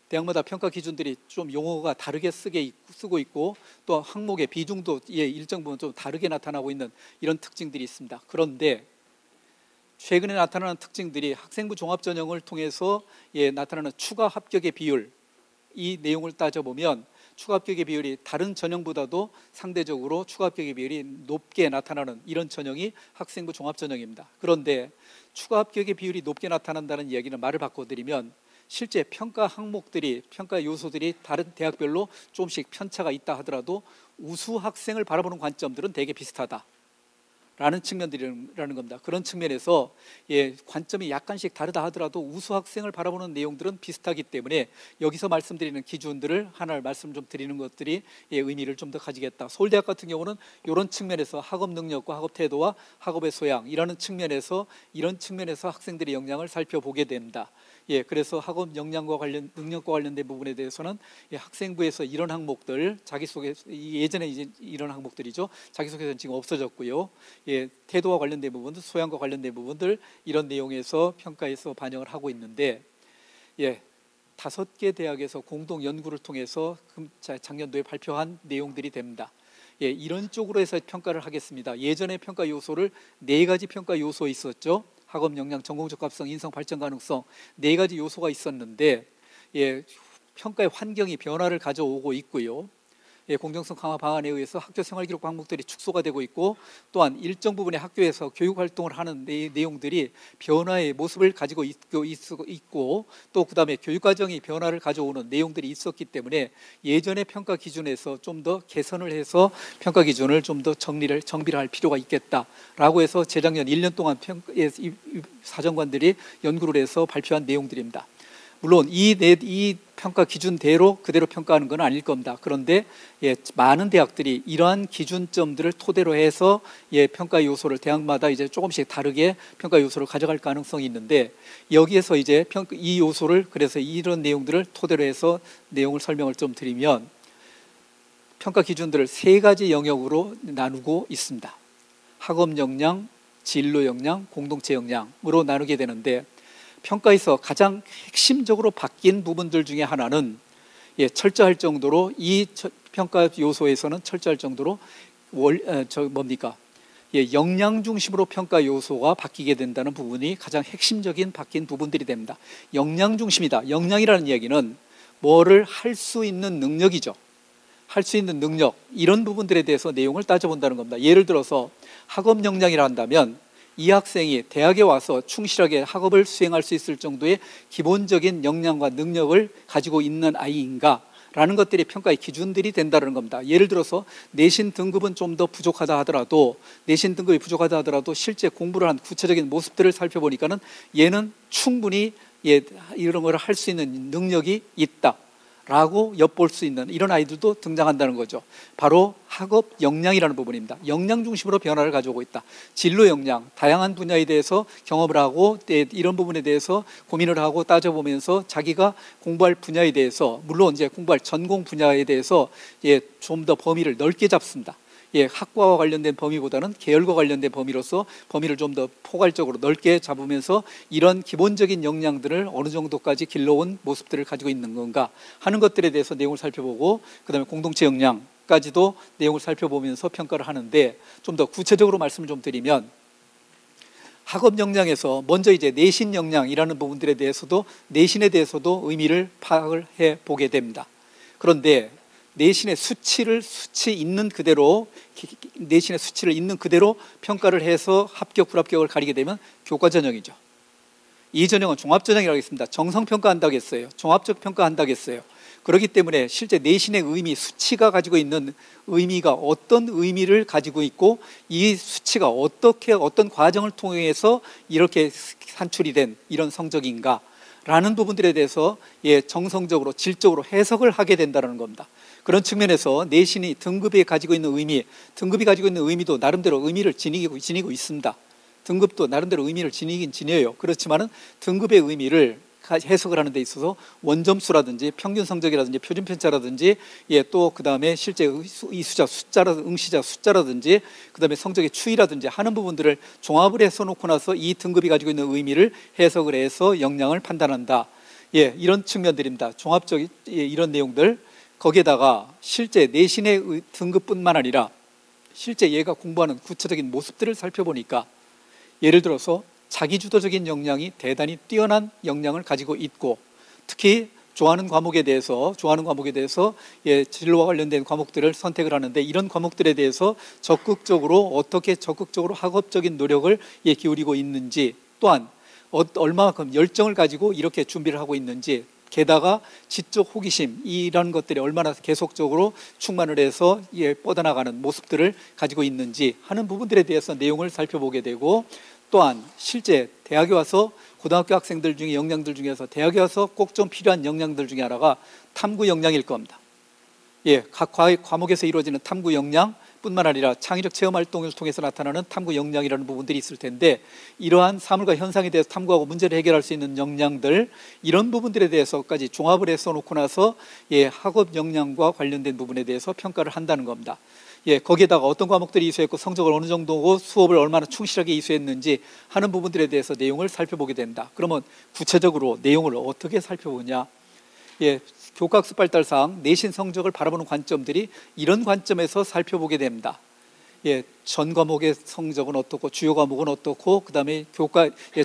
대학마다 평가 기준들이 좀 용어가 다르게 쓰고 있고, 또 항목의 비중도 일정 부분 좀 다르게 나타나고 있는 이런 특징들이 있습니다. 그런데 최근에 나타나는 특징들이 학생부 종합전형을 통해서 나타나는 추가 합격의 비율, 이 내용을 따져보면 추가 합격의 비율이 다른 전형보다도 상대적으로 추가 합격의 비율이 높게 나타나는 이런 전형이 학생부 종합전형입니다. 그런데 추가 합격의 비율이 높게 나타난다는 이야기는 말을 바꿔드리면, 실제 평가 항목들이, 평가 요소들이 다른 대학별로 조금씩 편차가 있다 하더라도 우수 학생을 바라보는 관점들은 되게 비슷하다 라는 측면들이라는 겁니다. 그런 측면에서 관점이 약간씩 다르다 하더라도 우수 학생을 바라보는 내용들은 비슷하기 때문에 여기서 말씀드리는 기준들을 하나 말씀 좀 드리는 것들이 의미를 좀 더 가지겠다. 서울대학 같은 경우는 이런 측면에서 학업 능력과 학업 태도와 학업의 소양이라는 측면에서, 이런 측면에서 학생들의 역량을 살펴보게 된다. 그래서 학업 역량과 능력과 관련된 부분에 대해서는 학생부에서 이런 항목들, 자기소개, 예전에 이제 이런 항목들이죠. 자기소개서는 지금 없어졌고요. 태도와 관련된 부분들, 소양과 관련된 부분들, 이런 내용에서 평가에서 반영을 하고 있는데, 5개 대학에서 공동 연구를 통해서 작년도에 발표한 내용들이 됩니다. 이런 쪽으로 해서 평가를 하겠습니다. 예전에 평가 요소를 4가지 평가 요소 있었죠. 학업 역량, 전공 적합성, 인성 발전 가능성, 4가지 요소가 있었는데, 평가의 환경이 변화를 가져오고 있고요. 공정성 강화 방안에 의해서 학교 생활기록 항목들이 축소가 되고 있고, 또한 일정 부분의 학교에서 교육활동을 하는 내용들이 변화의 모습을 가지고 있고, 또 그 다음에 교육과정이 변화를 가져오는 내용들이 있었기 때문에 예전의 평가 기준에서 좀 더 개선을 해서 평가 기준을 좀 더 정비를 할 필요가 있겠다라고 해서 재작년 1년 동안 사정관들이 연구를 해서 발표한 내용들입니다. 물론 이 평가 기준대로 그대로 평가하는 건 아닐 겁니다. 그런데 많은 대학들이 이러한 기준점들을 토대로 해서 평가 요소를 대학마다 이제 조금씩 다르게 평가 요소를 가져갈 가능성이 있는데, 여기에서 이제 이 요소를, 그래서 이런 내용들을 토대로 해서 내용을 설명을 좀 드리면, 평가 기준들을 3가지 영역으로 나누고 있습니다. 학업 역량, 진로 역량, 공동체 역량으로 나누게 되는데, 평가에서 가장 핵심적으로 바뀐 부분들 중에 하나는 철저할 정도로, 이 평가 요소에서는 철저할 정도로 역량 중심으로 평가 요소가 바뀌게 된다는 부분이 가장 핵심적인 바뀐 부분들이 됩니다. 역량 중심이다. 역량이라는 이야기는 뭐를 할 수 있는 능력이죠. 할 수 있는 능력, 이런 부분들에 대해서 내용을 따져본다는 겁니다. 예를 들어서 학업 역량이라 한다면, 이 학생이 대학에 와서 충실하게 학업을 수행할 수 있을 정도의 기본적인 역량과 능력을 가지고 있는 아이인가 라는 것들이 평가의 기준들이 된다는 겁니다. 예를 들어서 내신 등급은 좀 더 부족하다 하더라도, 실제 공부를 한 구체적인 모습들을 살펴보니까는 얘는 충분히 이런 걸 할 수 있는 능력이 있다 라고 엿볼 수 있는 이런 아이들도 등장한다는 거죠. 바로 학업 역량이라는 부분입니다. 역량 중심으로 변화를 가져오고 있다. 진로 역량, 다양한 분야에 대해서 경험을 하고 이런 부분에 대해서 고민을 하고 따져보면서 자기가 공부할 분야에 대해서, 물론 이제 공부할 전공 분야에 대해서 좀 더 범위를 넓게 잡습니다. 학과와 관련된 범위보다는 계열과 관련된 범위로서 범위를 좀 더 포괄적으로 넓게 잡으면서 이런 기본적인 역량들을 어느 정도까지 길러온 모습들을 가지고 있는 건가 하는 것들에 대해서 내용을 살펴보고, 그 다음에 공동체 역량까지도 내용을 살펴보면서 평가를 하는데, 좀 더 구체적으로 말씀을 좀 드리면, 학업 역량에서 먼저 이제 내신 역량이라는 부분들에 대해서도, 내신에 대해서도 의미를 파악을 해 보게 됩니다. 그런데 내신의 수치 있는 그대로, 내신의 수치를 있는 그대로 평가를 해서 합격, 불합격을 가리게 되면 교과 전형이죠. 이 전형은 종합 전형이라고 했습니다. 정성 평가한다고 했어요. 종합적 평가한다고 했어요. 그렇기 때문에 실제 내신의 의미, 수치가 가지고 있는 의미가 어떤 의미를 가지고 있고, 이 수치가 어떻게, 어떤 과정을 통해서 이렇게 산출이 된 이런 성적인가 라는 부분들에 대해서 정성적으로, 질적으로 해석을 하게 된다는 겁니다. 그런 측면에서 내신이 등급이 가지고 있는 의미, 등급이 가지고 있는 의미도 나름대로 의미를 지니고 있습니다. 등급도 나름대로 의미를 지니긴 지녀요. 그렇지만은 등급의 의미를 해석을 하는 데 있어서 원점수라든지 평균 성적이라든지 표준 편차라든지, 또 그 다음에 실제 이수자 숫자라든지 응시자 숫자라든지, 그 다음에 성적의 추이라든지 하는 부분들을 종합을 해서 놓고 나서 이 등급이 가지고 있는 의미를 해석을 해서 역량을 판단한다. 이런 측면들입니다. 종합적인 이런 내용들. 거기에다가 실제 내신의 등급뿐만 아니라 실제 얘가 공부하는 구체적인 모습들을 살펴보니까, 예를 들어서 자기주도적인 역량이 대단히 뛰어난 역량을 가지고 있고, 특히 좋아하는 과목에 대해서 진로와 관련된 과목들을 선택을 하는데, 이런 과목들에 대해서 어떻게 적극적으로 학업적인 노력을 기울이고 있는지, 또한 얼마만큼 열정을 가지고 이렇게 준비를 하고 있는지, 게다가 지적 호기심 이런 것들이 얼마나 계속적으로 충만을 해서 뻗어나가는 모습들을 가지고 있는지 하는 부분들에 대해서 내용을 살펴보게 되고, 또한 실제 대학에 와서 고등학교 학생들 중에 역량들 중에서 대학에 와서 꼭 좀 필요한 역량들 중에 하나가 탐구 역량일 겁니다. 각 과목에서 이루어지는 탐구 역량 뿐만 아니라 창의적 체험 활동을 통해서 나타나는 탐구 역량이라는 부분들이 있을 텐데, 이러한 사물과 현상에 대해서 탐구하고 문제를 해결할 수 있는 역량들, 이런 부분들에 대해서까지 종합을 해서 놓고 나서 학업 역량과 관련된 부분에 대해서 평가를 한다는 겁니다. 거기에다가 어떤 과목들이 이수했고 성적을 어느 정도고 수업을 얼마나 충실하게 이수했는지 하는 부분들에 대해서 내용을 살펴보게 된다. 그러면 구체적으로 내용을 어떻게 살펴보냐? 교과학습 발달상 내신 성적을 바라보는 관점들이 이런 관점에서 살펴보게 됩니다. 전 과목의 성적은 어떻고, 주요 과목은 어떻고, 그 다음에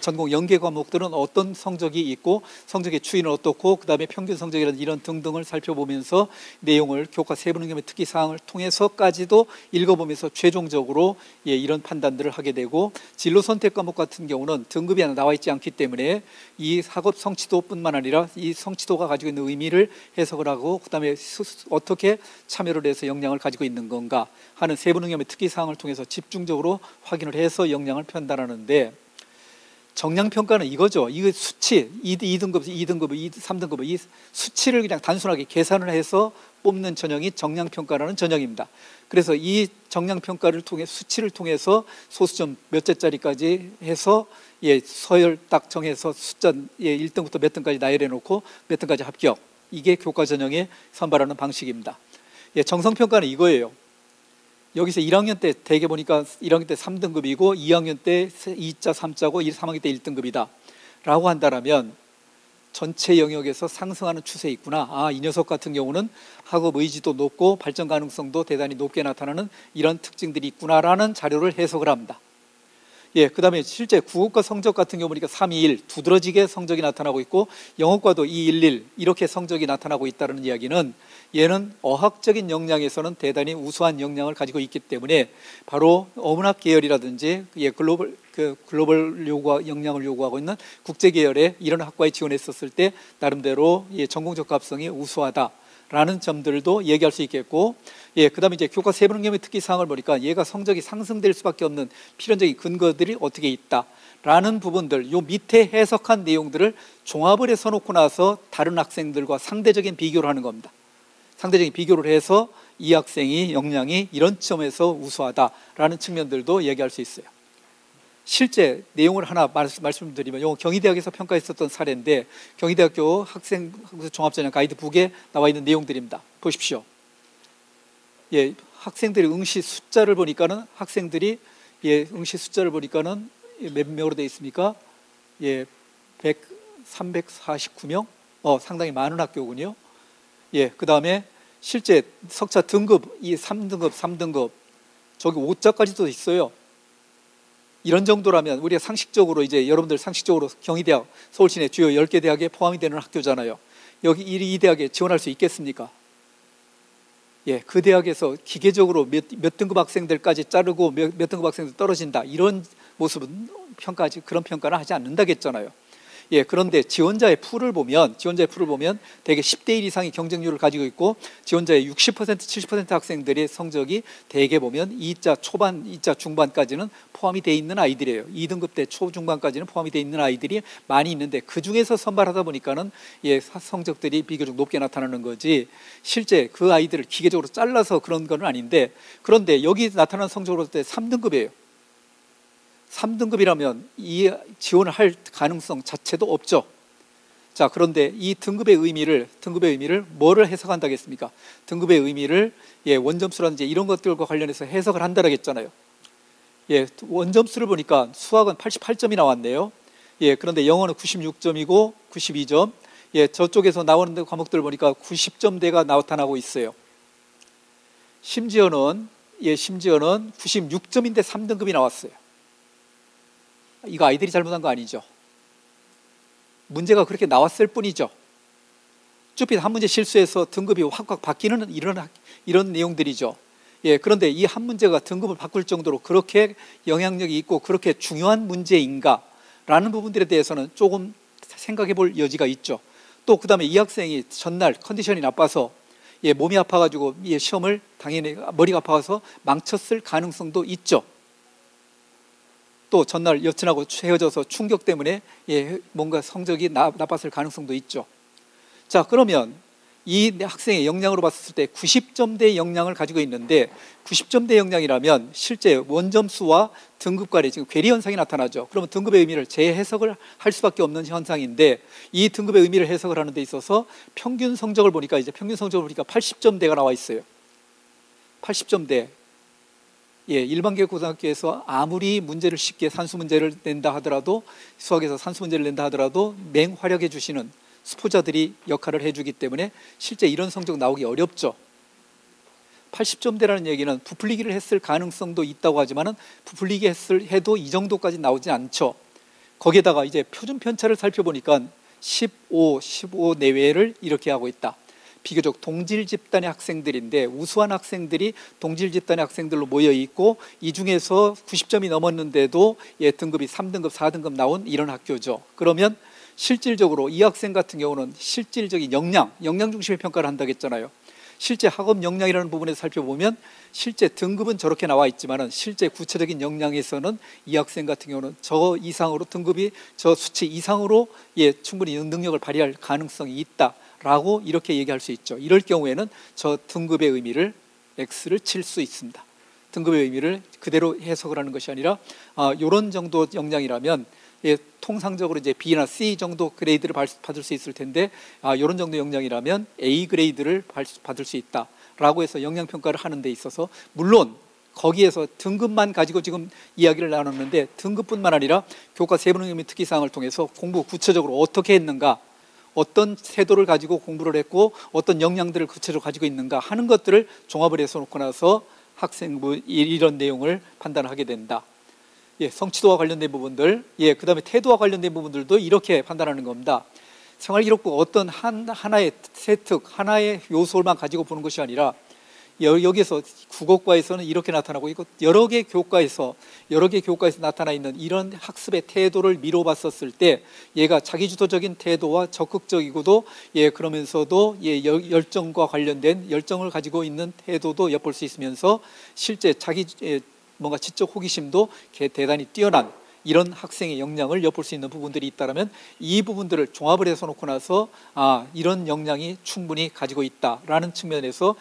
전공 연계 과목들은 어떤 성적이 있고, 성적의 추이는 어떻고, 그 다음에 평균 성적이라든지 이런 등등을 살펴보면서 내용을 교과 세부능력의 특기사항을 통해서까지도 읽어보면서 최종적으로 이런 판단들을 하게 되고, 진로 선택 과목 같은 경우는 등급이 하나 나와 있지 않기 때문에 이 학업 성취도뿐만 아니라 이 성취도가 가지고 있는 의미를 해석을 하고, 그 다음에 어떻게 참여를 해서 역량을 가지고 있는 건가 하는 세부능력의 특기사항을 통해서 집중적으로 확인을 해서 역량을 판단하는데, 정량평가는 이거죠. 이거 수치, 2등급, 2등급, 3등급 이 수치를 그냥 단순하게 계산을 해서 뽑는 전형이 정량평가라는 전형입니다. 그래서 이 정량평가를 통해 수치를 통해서 소수점 몇 제짜리까지 해서 서열 딱 정해서 숫자 1등부터 몇 등까지 나열해 놓고 몇 등까지 합격, 이게 교과 전형에 선발하는 방식입니다. 정성평가는 이거예요. 여기서 1학년 때 대개 보니까 1학년 때 3등급이고 2학년 때 2자 3자고 3학년 때 1등급이다 라고 한다면 전체 영역에서 상승하는 추세에 있구나, 이 녀석 같은 경우는 학업 의지도 높고 발전 가능성도 대단히 높게 나타나는 이런 특징들이 있구나라는 자료를 해석을 합니다. 그 다음에 실제 국어과 성적 같은 경우 보니까 321 두드러지게 성적이 나타나고 있고, 영어과도 211 이렇게 성적이 나타나고 있다는 이야기는, 얘는 어학적인 역량에서는 대단히 우수한 역량을 가지고 있기 때문에 바로 어문학 계열이라든지 글로벌 역량을 요구하고 있는 국제 계열의 이런 학과에 지원했었을 때 나름대로 전공적 합성이 우수하다 라는 점들도 얘기할 수 있겠고, 그다음에 이제 교과 세분 경험의 특기 사항을 보니까 얘가 성적이 상승될 수밖에 없는 필연적인 근거들이 어떻게 있다라는 부분들, 요 밑에 해석한 내용들을 종합을 해서 놓고 나서 다른 학생들과 상대적인 비교를 하는 겁니다. 상대적인 비교를 해서 이 학생이 역량이 이런 점에서 우수하다라는 측면들도 얘기할 수 있어요. 실제 내용을 하나 말씀드리면, 이거 경희대학에서 평가했었던 사례인데, 경희대학교 학생 종합전형 가이드북에 나와 있는 내용들입니다. 보십시오. 학생들의 응시 숫자를 보니까는 응시 숫자를 보니까는 몇 명으로 되어 있습니까? 349명? 상당히 많은 학교군요. 그 다음에 실제 석차 등급, 이 3등급, 3등급, 저기 5자까지도 있어요. 이런 정도라면 우리가 상식적으로, 이제 여러분들 상식적으로 경희대학, 서울시내 주요 10개 대학에 포함이 되는 학교잖아요. 여기 이 대학에 지원할 수 있겠습니까? 그 대학에서 기계적으로 몇 등급 학생들까지 자르고 몇 등급 학생들 떨어진다, 이런 모습은 그런 평가는 하지 않는다겠잖아요. 그런데 지원자의 풀을 보면 대개 10대 1 이상의 경쟁률을 가지고 있고, 지원자의 60%, 70% 학생들의 성적이 대개 보면 2자 초반, 2자 중반까지는 포함이 되어 있는 아이들이에요. 2등급 때 초중반까지는 포함이 되어 있는 아이들이 많이 있는데, 그 중에서 선발하다 보니까는 성적들이 비교적 높게 나타나는 거지, 실제 그 아이들을 기계적으로 잘라서 그런 건 아닌데, 그런데 여기 나타나는 성적으로 볼 때 3등급이에요. 3등급이라면 이 지원을 할 가능성 자체도 없죠. 자, 그런데 이 등급의 의미를 뭐를 해석한다겠습니까? 등급의 의미를 원점수라든지 이런 것들과 관련해서 해석을 한다라고 했잖아요. 원점수를 보니까 수학은 88점이 나왔네요. 그런데 영어는 96점이고 92점. 저쪽에서 나오는 과목들을 보니까 90점대가 나타나고 있어요. 심지어는 96점인데 3등급이 나왔어요. 이거 아이들이 잘못한 거 아니죠? 문제가 그렇게 나왔을 뿐이죠. 쭈삣 한 문제 실수해서 등급이 확 바뀌는 이런 내용들이죠. 그런데 이 한 문제가 등급을 바꿀 정도로 그렇게 영향력이 있고 그렇게 중요한 문제인가 라는 부분들에 대해서는 조금 생각해 볼 여지가 있죠. 또 그 다음에 이 학생이 전날 컨디션이 나빠서 몸이 아파가지고 시험을 당연히 머리가 아파서 망쳤을 가능성도 있죠. 또 전날 여친하고 헤어져서 충격 때문에 뭔가 성적이 나빴을 가능성도 있죠. 자, 그러면 이 학생의 역량으로 봤을 때 90점대 역량을 가지고 있는데, 90점대 역량이라면 실제 원점수와 등급 간에 지금 괴리 현상이 나타나죠. 그러면 등급의 의미를 재해석을 할 수밖에 없는 현상인데, 이 등급의 의미를 해석을 하는 데 있어서 평균 성적을 보니까 80점대가 나와 있어요. 80점대. 일반 고등학교에서 아무리 문제를 쉽게 산수 문제를 낸다 하더라도, 수학에서 산수 문제를 낸다 하더라도 맹활약해 주시는 수포자들이 역할을 해주기 때문에 실제 이런 성적 나오기 어렵죠. 80점대라는 얘기는 부풀리기를 했을 가능성도 있다고 하지만은 부풀리기 해도 이 정도까지 나오지 않죠. 거기에다가 이제 표준 편차를 살펴보니까 15 내외를 이렇게 하고 있다. 비교적 동질 집단의 학생들인데, 우수한 학생들이 동질 집단의 학생들로 모여 있고, 이 중에서 90점이 넘었는데도 등급이 3등급, 4등급 나온 이런 학교죠. 그러면 실질적으로 이 학생 같은 경우는 실질적인 역량 중심의 평가를 한다고 했잖아요. 실제 학업 역량이라는 부분에서 살펴보면 실제 등급은 저렇게 나와 있지만은 실제 구체적인 역량에서는 이 학생 같은 경우는 저 이상으로, 등급이 저 수치 이상으로 충분히 능력을 발휘할 가능성이 있다라고 이렇게 얘기할 수 있죠. 이럴 경우에는 저 등급의 의미를 X를 칠 수 있습니다. 등급의 의미를 그대로 해석을 하는 것이 아니라 이런 정도 역량이라면 통상적으로 이제 B나 C 정도 그레이드를 받을 수 있을 텐데, 이런 정도 역량이라면 A 그레이드를 받을 수 있다라고 해서 역량 평가를 하는 데 있어서, 물론 거기에서 등급만 가지고 지금 이야기를 나눴는데, 등급뿐만 아니라 교과 세분응용 특기 사항을 통해서 공부 구체적으로 어떻게 했는가, 어떤 태도를 가지고 공부를 했고 어떤 역량들을 구체적으로 가지고 있는가 하는 것들을 종합을 해서 놓고 나서 학생부 이런 내용을 판단하게 된다. 성취도와 관련된 부분들, 그 다음에 태도와 관련된 부분들도 이렇게 판단하는 겁니다. 생활기록부 어떤 하나의 세특, 하나의 요소만 가지고 보는 것이 아니라 여기서 국어과에서는 이렇게 나타나고 있고 여러 개 교과에서 나타나 있는 이런 학습의 태도를 미뤄봤었을 때 얘가 자기주도적인 태도와 적극적이고도 그러면서도 열정과 관련된 열정을 가지고 있는 태도도 엿볼 수 있으면서 실제 자기 뭔가 지적 호기심도 대단히 뛰어난 이런 학생의 역량을 엿볼 수 있는 부분들이 있다면 이 부분들을 종합을 해서 놓고 나서 이런 역량이 충분히 가지고 있다라는 측면에서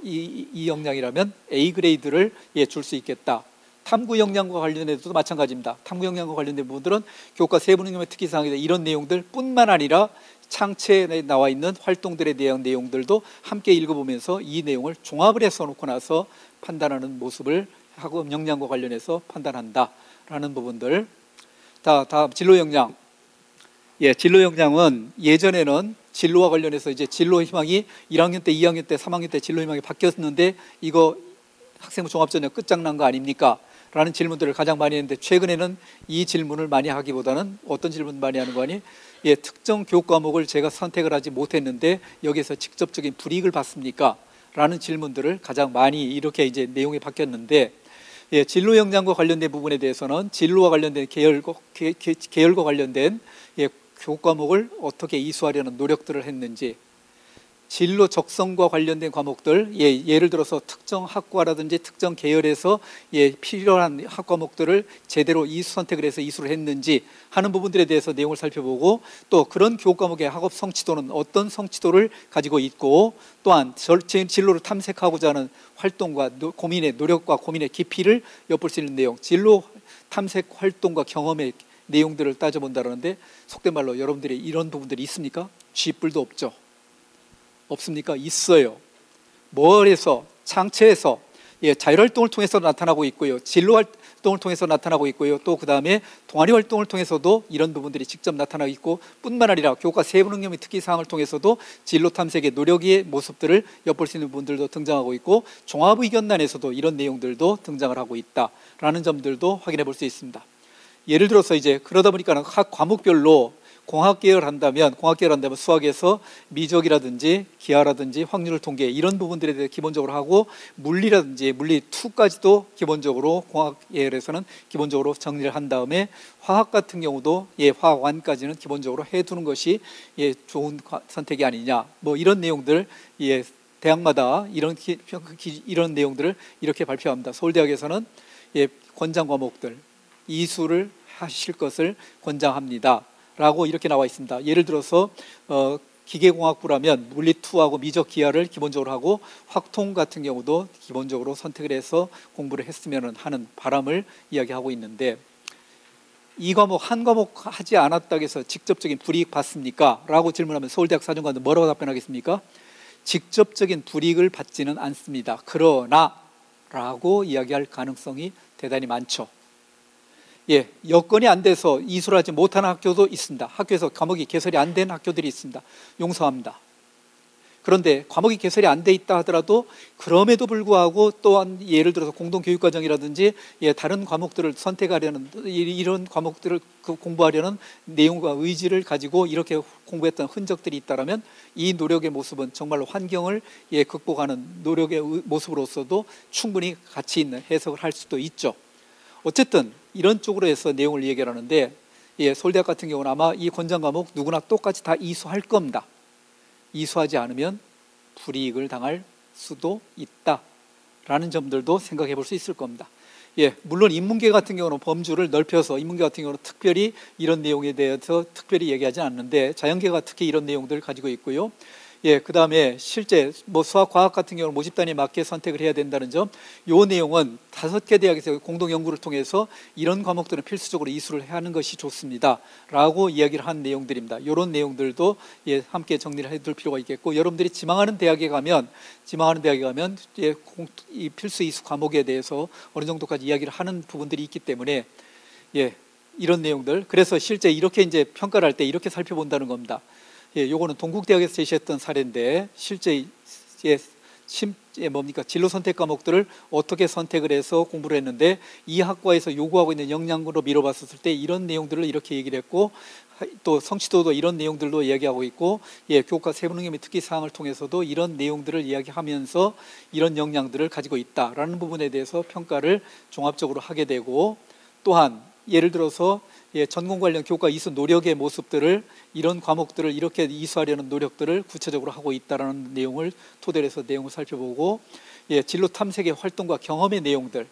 이 역량이라면 A 그레이드를 줄 수 있겠다. 탐구 역량과 관련해서도 마찬가지입니다. 탐구 역량과 관련된 부분들은 교과 세부능력의 특기사항이다. 이런 내용들 뿐만 아니라 창체에 나와 있는 활동들에 대한 내용들도 함께 읽어보면서 이 내용을 종합을 해서 놓고 나서 판단하는 모습을 학업 역량과 관련해서 판단한다라는 부분들. 다음 진로 역량. 진로 역량은 예전에는 진로와 관련해서 이제 진로 희망이 1학년 때, 2학년 때, 3학년 때 진로 희망이 바뀌었는데 이거 학생부 종합전형 끝장난 거 아닙니까? 라는 질문들을 가장 많이 했는데 최근에는 이 질문을 많이 하기보다는 어떤 질문 많이 하는 거 아니? 특정 교과목을 제가 선택을 하지 못했는데 여기서 직접적인 불이익을 받습니까? 라는 질문들을 가장 많이 이렇게 이제 내용이 바뀌었는데 진로 역량과 관련된 부분에 대해서는 진로와 관련된 계열과 관련된 교과목을 어떻게 이수하려는 노력들을 했는지, 진로 적성과 관련된 과목들, 예를 들어서 특정 학과라든지 특정 계열에서 필요한 학과목들을 제대로 선택을 해서 이수를 했는지 하는 부분들에 대해서 내용을 살펴보고, 또 그런 교과목의 학업 성취도는 어떤 성취도를 가지고 있고, 또한 진로를 탐색하고자 하는 활동과 고민의 노력과 고민의 깊이를 엿볼 수 있는 내용, 진로 탐색 활동과 경험의 내용들을 따져본다는데, 속된 말로 여러분들이 이런 부분들이 있습니까? 쥐뿔도 없죠. 없습니까? 있어요. 뭘해서 창체에서 자율활동을 통해서 나타나고 있고요, 진로활동을 통해서 나타나고 있고요, 또 그 다음에 동아리 활동을 통해서도 이런 부분들이 직접 나타나고 있고, 뿐만 아니라 교과 세부능력의 특기사항을 통해서도 진로 탐색의 노력의 모습들을 엿볼 수 있는 부분들도 등장하고 있고, 종합의견란에서도 이런 내용들도 등장을 하고 있다라는 점들도 확인해 볼 수 있습니다. 예를 들어서 이제 그러다 보니까 각 과목별로 공학계열 한다면 수학에서 미적이라든지 기하라든지 확률 통계 이런 부분들에 대해 기본적으로 하고, 물리라든지 물리 2까지도 기본적으로 공학계열에서는 기본적으로 정리를 한 다음에, 화학 같은 경우도 화학 1까지는 기본적으로 해두는 것이 좋은 선택이 아니냐, 이런 내용들 대학마다 이런 내용들을 이렇게 발표합니다. 서울대학에서는 권장 과목들 이수를 하실 것을 권장합니다 라고 이렇게 나와 있습니다. 예를 들어서 기계공학부라면 물리2하고 미적 기하를 기본적으로 하고, 확통 같은 경우도 기본적으로 선택을 해서 공부를 했으면 하는 바람을 이야기하고 있는데, 이 과목 한 과목 하지 않았다고 해서 직접적인 불이익 받습니까? 라고 질문하면 서울대학 사정관은 뭐라고 답변하겠습니까? 직접적인 불이익을 받지는 않습니다. 그러나 라고 이야기할 가능성이 대단히 많죠. 여건이 안 돼서 이수를 하지 못하는 학교도 있습니다. 학교에서 과목이 개설이 안 된 학교들이 있습니다. 용서합니다. 그런데 과목이 개설이 안 돼 있다 하더라도 그럼에도 불구하고 또한 예를 들어서 공동교육과정이라든지 다른 과목들을 선택하려는, 이런 과목들을 공부하려는 내용과 의지를 가지고 이렇게 공부했던 흔적들이 있다면 이 노력의 모습은 정말로 환경을 극복하는 노력의 모습으로서도 충분히 가치 있는 해석을 할 수도 있죠. 어쨌든 이런 쪽으로 해서 내용을 얘기하는데, 서울대학 같은 경우는 아마 이 권장 과목 누구나 똑같이 다 이수할 겁니다. 이수하지 않으면 불이익을 당할 수도 있다라는 점들도 생각해 볼 수 있을 겁니다. 물론 인문계 같은 경우는 범주를 넓혀서, 인문계 같은 경우는 특별히 이런 내용에 대해서 특별히 얘기하지 않는데, 자연계가 특히 이런 내용들을 가지고 있고요. 그 다음에 실제 수학, 과학 같은 경우는 모집단에 맞게 선택을 해야 된다는 점, 이 내용은 5개 대학에서 공동 연구를 통해서 이런 과목들은 필수적으로 이수를 하는 것이 좋습니다 라고 이야기를 한 내용들입니다. 이런 내용들도 함께 정리를 해둘 필요가 있겠고, 여러분들이 지망하는 대학에 가면 이 필수 이수 과목에 대해서 어느 정도까지 이야기를 하는 부분들이 있기 때문에 이런 내용들, 그래서 실제 이렇게 이제 평가를 할 때 이렇게 살펴본다는 겁니다. 요거는 동국대학에서 제시했던 사례인데, 실제 뭡니까? 진로 선택 과목들을 어떻게 선택을 해서 공부를 했는데 이 학과에서 요구하고 있는 역량으로 미뤄봤을 때 이런 내용들을 이렇게 얘기를 했고, 또 성취도도 이런 내용들도 이야기하고 있고, 교과 세부능력 및 특기 사항을 통해서도 이런 내용들을 이야기하면서 이런 역량들을 가지고 있다라는 부분에 대해서 평가를 종합적으로 하게 되고, 또한 예를 들어서 전공 관련 교과 이수 노력의 모습들을, 이런 과목들을 이렇게 이수하려는 노력들을 구체적으로 하고 있다라는 내용을 토대로 해서 내용을 살펴보고, 진로 탐색의 활동과 경험의 내용들,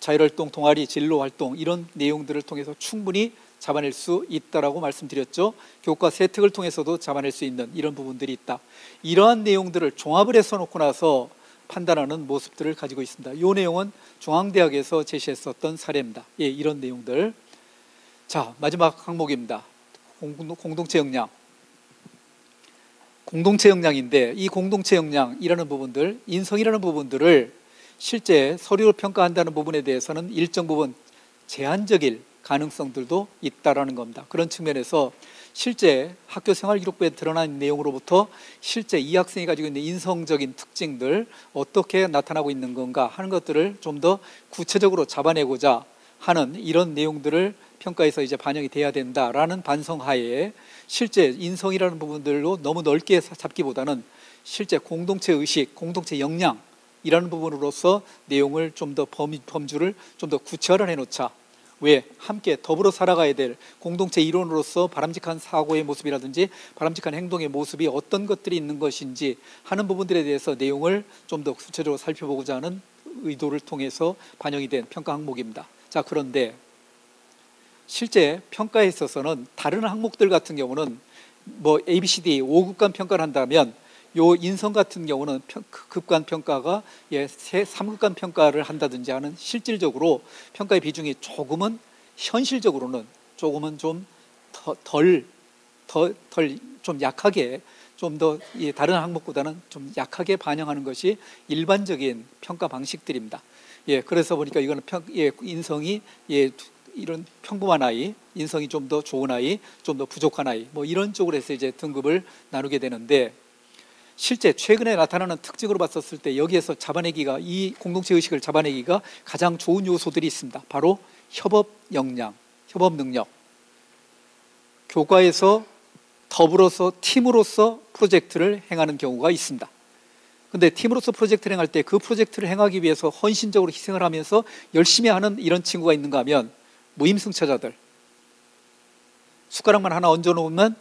자율활동, 동아리, 진로활동 이런 내용들을 통해서 충분히 잡아낼 수 있다라고 말씀드렸죠. 교과 세특을 통해서도 잡아낼 수 있는 이런 부분들이 있다. 이러한 내용들을 종합을 해서 놓고 나서 판단하는 모습들을 가지고 있습니다. 이 내용은 중앙대학에서 제시했었던 사례입니다. 이런 내용들. 자, 마지막 항목입니다. 공동체 역량. 공동체 역량인데, 이 공동체 역량이라는 부분들, 인성이라는 부분들을 실제 서류를 평가한다는 부분에 대해서는 일정 부분 제한적일 가능성들도 있다라는 겁니다. 그런 측면에서 실제 학교 생활 기록부에 드러난 내용으로부터 실제 이 학생이 가지고 있는 인성적인 특징들 어떻게 나타나고 있는 건가 하는 것들을 좀 더 구체적으로 잡아내고자 하는 이런 내용들을 평가에서 이제 반영이 돼야 된다라는 반성하에 실제 인성이라는 부분들로 너무 넓게 잡기보다는 실제 공동체 의식, 공동체 역량이라는 부분으로서 내용을 좀 더 범주를 좀 더 구체화를 해놓자. 왜? 함께 더불어 살아가야 될 공동체 일원으로서 바람직한 사고의 모습이라든지 바람직한 행동의 모습이 어떤 것들이 있는 것인지 하는 부분들에 대해서 내용을 좀 더 구체적으로 살펴보고자 하는 의도를 통해서 반영이 된 평가 항목입니다. 자, 그런데 실제 평가에 있어서는 다른 항목들 같은 경우는 뭐 ABCD 5급간 평가를 한다면 요 인성 같은 경우는 급간 평가가 3급간 평가를 한다든지 하는 실질적으로 평가의 비중이 조금은 현실적으로는 조금은 좀 좀 약하게 좀 더 다른 항목보다는 좀 약하게 반영하는 것이 일반적인 평가 방식들입니다. 그래서 보니까 이거는 인성이 이런 평범한 아이, 인성이 좀 더 좋은 아이, 좀 더 부족한 아이, 뭐 이런 쪽으로 해서 이제 등급을 나누게 되는데, 실제 최근에 나타나는 특징으로 봤었을 때 여기에서 잡아내기가, 이 공동체 의식을 잡아내기가 가장 좋은 요소들이 있습니다. 바로 협업 역량, 협업 능력. 교과에서 더불어서 팀으로서 프로젝트를 행하는 경우가 있습니다. 근데 팀으로서 프로젝트를 행할 때 그 프로젝트를 행하기 위해서 헌신적으로 희생을 하면서 열심히 하는 이런 친구가 있는가 하면 무임승차자들. 숟가락만 하나 얹어놓으면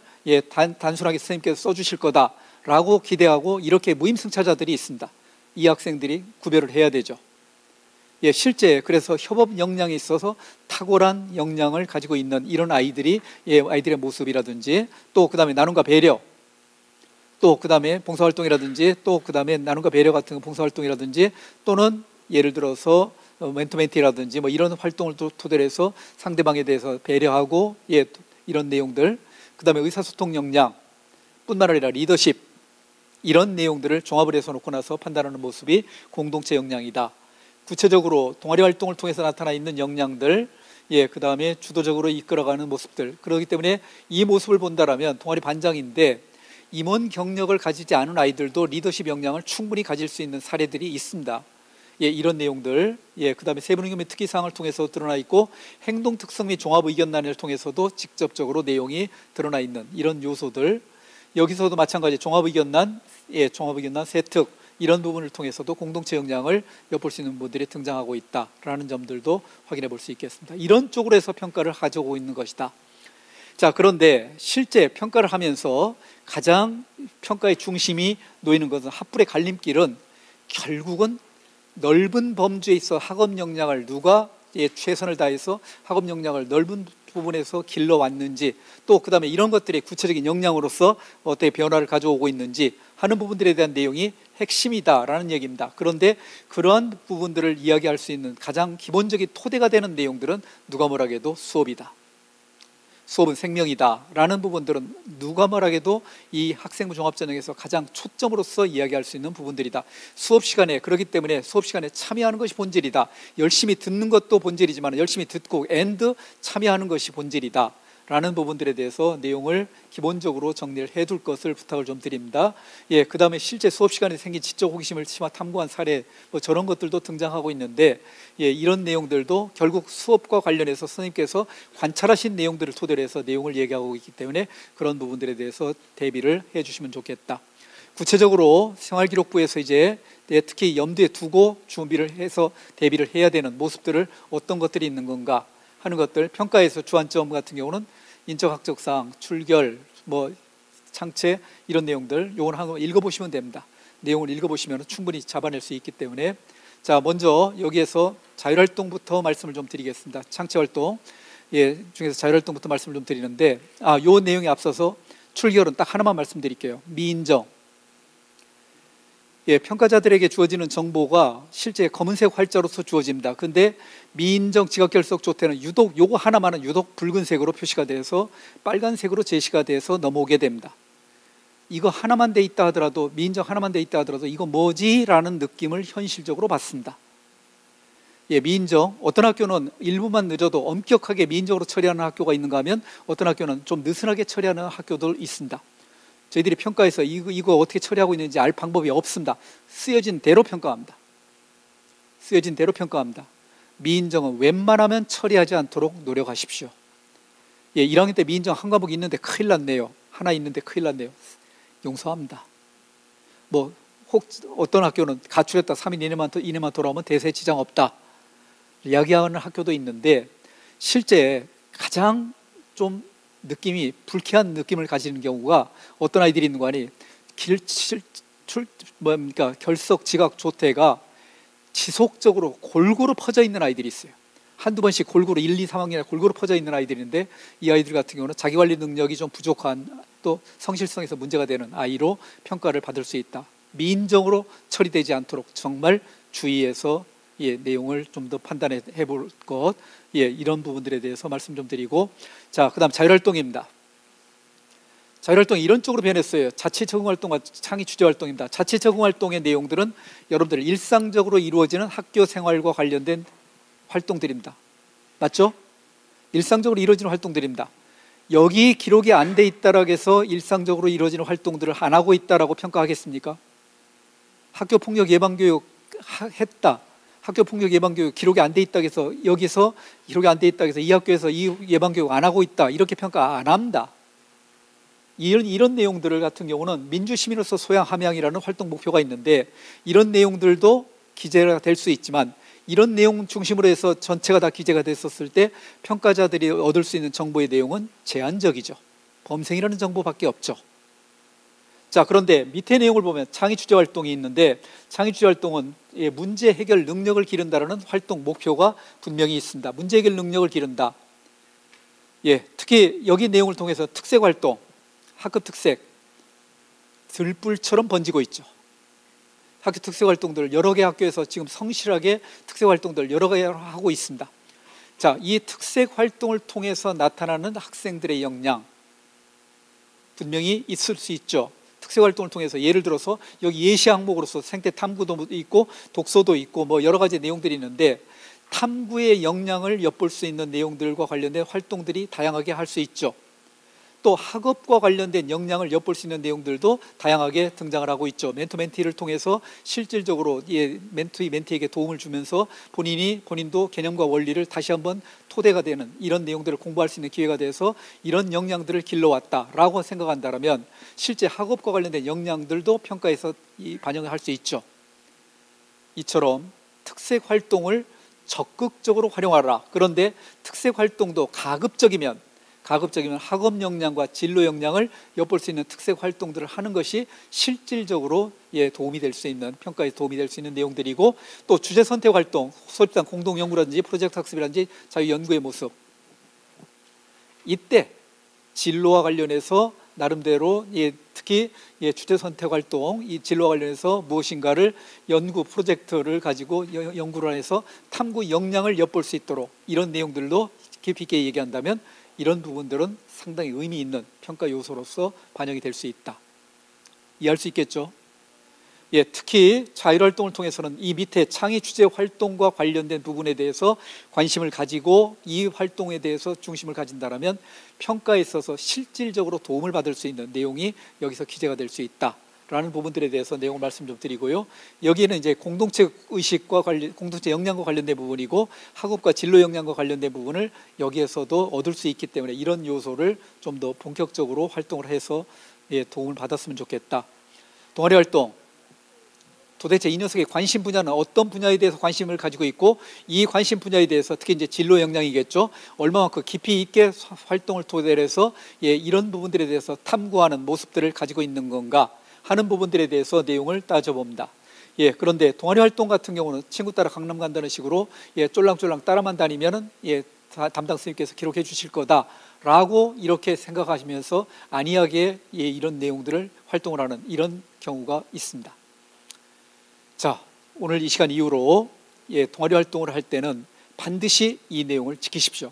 단순하게 선생님께서 써주실 거다 라고 기대하고 이렇게 무임승차자들이 있습니다. 이 학생들이 구별을 해야 되죠. 실제 그래서 협업 역량에 있어서 탁월한 역량을 가지고 있는 이런 아이들이 아이들의 모습이라든지, 또 그 다음에 나눔과 배려, 또 그 다음에 봉사활동이라든지, 또 그 다음에 나눔과 배려 같은 봉사활동이라든지, 또는 예를 들어서 멘토멘티라든지 뭐 이런 활동을 또 토대로 해서 상대방에 대해서 배려하고 이런 내용들, 그 다음에 의사소통 역량 뿐만 아니라 리더십, 이런 내용들을 종합을 해서 놓고 나서 판단하는 모습이 공동체 역량이다. 구체적으로 동아리 활동을 통해서 나타나 있는 역량들, 그 다음에 주도적으로 이끌어가는 모습들. 그렇기 때문에 이 모습을 본다라면 동아리 반장인데 임원 경력을 가지지 않은 아이들도 리더십 역량을 충분히 가질 수 있는 사례들이 있습니다. 이런 내용들, 그 다음에 세부능력 및 특기사항을 통해서 드러나 있고, 행동 특성 및 종합 의견란을 통해서도 직접적으로 내용이 드러나 있는 이런 요소들. 여기서도 마찬가지 종합의견란, 종합의견란, 세특 이런 부분을 통해서도 공동체 역량을 엿볼 수 있는 부분들이 등장하고 있다라는 점들도 확인해 볼 수 있겠습니다. 이런 쪽으로 해서 평가를 가져오고 있는 것이다. 자, 그런데 실제 평가를 하면서 가장 평가의 중심이 놓이는 것은 학불의 갈림길은 결국은 넓은 범주에 있어 학업 역량을 누가 최선을 다해서 학업 역량을 넓은 부분에서 길러왔는지, 또 그 다음에 이런 것들이 구체적인 역량으로서 어떻게 변화를 가져오고 있는지 하는 부분들에 대한 내용이 핵심이다라는 얘기입니다. 그런데 그러한 부분들을 이야기할 수 있는 가장 기본적인 토대가 되는 내용들은 누가 뭐라 해도 수업이다. 수업은 생명이다 라는 부분들은 누가 뭐라해도 이 학생부 종합전형에서 가장 초점으로서 이야기할 수 있는 부분들이다. 수업 시간에, 그렇기 때문에 수업 시간에 참여하는 것이 본질이다. 열심히 듣는 것도 본질이지만 열심히 듣고 참여하는 것이 본질이다 라는 부분들에 대해서 내용을 기본적으로 정리를 해둘 것을 부탁을 좀 드립니다. 예, 그 다음에 실제 수업 시간에 생긴 지적 호기심을 심화 탐구한 사례, 뭐 저런 것들도 등장하고 있는데, 예, 이런 내용들도 결국 수업과 관련해서 선생님께서 관찰하신 내용들을 토대로 해서 내용을 얘기하고 있기 때문에 그런 부분들에 대해서 대비를 해주시면 좋겠다. 구체적으로 생활기록부에서 이제 특히 염두에 두고 준비를 해서 대비를 해야 되는 모습들을 어떤 것들이 있는 건가 하는 것들, 평가에서 주안점 같은 경우는 인적학적사항, 출결, 뭐 창체 이런 내용들 요건 한번 읽어보시면 됩니다. 내용을 읽어보시면 충분히 잡아낼 수 있기 때문에 자, 먼저 여기에서 자율활동부터 말씀을 좀 드리겠습니다. 창체활동 예, 중에서 자율활동부터 말씀을 좀 드리는데 요 내용에 앞서서 출결은 딱 하나만 말씀드릴게요. 미인정. 예, 평가자들에게 주어지는 정보가 실제 검은색 활자로서 주어집니다. 근데 미인정 지각결석 조태는 유독 요거 하나만은 유독 붉은색으로 표시가 돼서 빨간색으로 제시가 돼서 넘어오게 됩니다. 이거 하나만 돼 있다 하더라도, 미인정 하나만 돼 있다 하더라도 이거 뭐지? 라는 느낌을 현실적으로 받습니다. 예, 미인정 어떤 학교는 일부만 늦어도 엄격하게 미인정으로 처리하는 학교가 있는가 하면 어떤 학교는 좀 느슨하게 처리하는 학교도 있습니다. 저희들이 평가에서 이거 어떻게 처리하고 있는지 알 방법이 없습니다. 쓰여진 대로 평가합니다. 쓰여진 대로 평가합니다. 미인정은 웬만하면 처리하지 않도록 노력하십시오. 예, 1학년 때 미인정 한 과목 있는데 큰일 났네요. 하나 있는데 큰일 났네요. 용서합니다. 뭐 혹 어떤 학교는 가출했다 3일 이내만 돌아오면 대세에 지장 없다 이야기하는 학교도 있는데, 실제 가장 좀 느낌이 불쾌한 느낌을 가지는 경우가 어떤 아이들이 있는 거 아니, 결석 지각 조태가 지속적으로 골고루 퍼져 있는 아이들이 있어요. 한두 번씩 골고루 1, 2, 3학년에 골고루 퍼져 있는 아이들인데, 이 아이들 같은 경우는 자기관리 능력이 좀 부족한, 또 성실성에서 문제가 되는 아이로 평가를 받을 수 있다. 미인정으로 처리되지 않도록 정말 주의해서 예, 내용을 좀 더 판단해 볼 것, 예, 이런 부분들에 대해서 말씀 좀 드리고, 자, 그다음 자율활동입니다. 자율활동이 이런 쪽으로 변했어요. 자체 적응활동과 창의 주제활동입니다. 자체 적응활동의 내용들은 여러분들 일상적으로 이루어지는 학교 생활과 관련된 활동들입니다. 맞죠? 일상적으로 이루어지는 활동들입니다. 여기 기록이 안 돼 있다라고 해서 일상적으로 이루어지는 활동들을 안 하고 있다라고 평가하겠습니까? 학교 폭력 예방교육 했다. 학교 폭력 예방교육 기록이 안 돼 있다고 해서 여기서 기록이 안 돼 있다고 해서 이 학교에서 이 예방교육 안 하고 있다 이렇게 평가 안 합니다. 이런 내용들 같은 경우는 민주시민으로서 소양 함양이라는 활동 목표가 있는데, 이런 내용들도 기재가 될 수 있지만 이런 내용 중심으로 해서 전체가 다 기재가 됐었을 때 평가자들이 얻을 수 있는 정보의 내용은 제한적이죠. 범생이라는 정보밖에 없죠. 자, 그런데 밑에 내용을 보면 창의주제활동이 있는데, 창의주제활동은 문제 해결 능력을 기른다는 활동 목표가 분명히 있습니다. 문제 해결 능력을 기른다. 예, 특히 여기 내용을 통해서 특색활동, 학급 특색 들불처럼 번지고 있죠. 학교 특색활동들 여러 개 학교에서 지금 성실하게 특색활동들 여러 개 하고 있습니다. 자, 이 특색활동을 통해서 나타나는 학생들의 역량 분명히 있을 수 있죠. 특색활동을 통해서 예를 들어서 여기 예시 항목으로서 생태 탐구도 있고 독서도 있고 뭐 여러 가지 내용들이 있는데, 탐구의 역량을 엿볼 수 있는 내용들과 관련된 활동들이 다양하게 할 수 있죠. 또 학업과 관련된 역량을 엿볼 수 있는 내용들도 다양하게 등장을 하고 있죠. 멘토 멘티를 통해서 실질적으로 멘티에게 도움을 주면서 본인도 개념과 원리를 다시 한번 토대가 되는 이런 내용들을 공부할 수 있는 기회가 돼서 이런 역량들을 길러왔다라고 생각한다면 실제 학업과 관련된 역량들도 평가에서 반영을 할 수 있죠. 이처럼 특색 활동을 적극적으로 활용하라. 그런데 특색 활동도 가급적이면 학업 역량과 진로 역량을 엿볼 수 있는 특색 활동들을 하는 것이 실질적으로 도움이 될 수 있는, 평가에 도움이 될 수 있는 내용들이고, 또 주제 선택 활동, 소집단 공동 연구라든지 프로젝트 학습이라든지 자유 연구의 모습, 이때 진로와 관련해서 나름대로 특히 주제 선택 활동, 이 진로와 관련해서 무엇인가를 연구 프로젝트를 가지고 연구를 해서 탐구 역량을 엿볼 수 있도록 이런 내용들도 깊이 있게 얘기한다면 이런 부분들은 상당히 의미 있는 평가 요소로서 반영이 될 수 있다. 이해할 수 있겠죠? 예, 특히 자율활동을 통해서는 이 밑에 창의 주제 활동과 관련된 부분에 대해서 관심을 가지고 이 활동에 대해서 중심을 가진다면 평가에 있어서 실질적으로 도움을 받을 수 있는 내용이 여기서 기재가 될 수 있다라는 부분들에 대해서 내용을 말씀 좀 드리고요. 여기에는 이제 공동체 의식과 공동체 역량과 관련된 부분이고 학업과 진로 역량과 관련된 부분을 여기에서도 얻을 수 있기 때문에 이런 요소를 좀 더 본격적으로 활동을 해서 예, 도움을 받았으면 좋겠다. 동아리 활동. 도대체 이 녀석의 관심 분야는 어떤 분야에 대해서 관심을 가지고 있고 이 관심 분야에 대해서 특히 이제 진로 역량이겠죠. 얼마만큼 깊이 있게 활동을 토대로 해서 예, 이런 부분들에 대해서 탐구하는 모습들을 가지고 있는 건가 하는 부분들에 대해서 내용을 따져봅니다. 예, 그런데 동아리 활동 같은 경우는 친구 따라 강남 간다는 식으로 예, 쫄랑쫄랑 따라만 다니면은 예, 담당 선생님께서 기록해 주실 거다라고 이렇게 생각하시면서 안이하게 예, 이런 내용들을 활동을 하는 이런 경우가 있습니다. 자, 오늘 이 시간 이후로 예, 동아리 활동을 할 때는 반드시 이 내용을 지키십시오.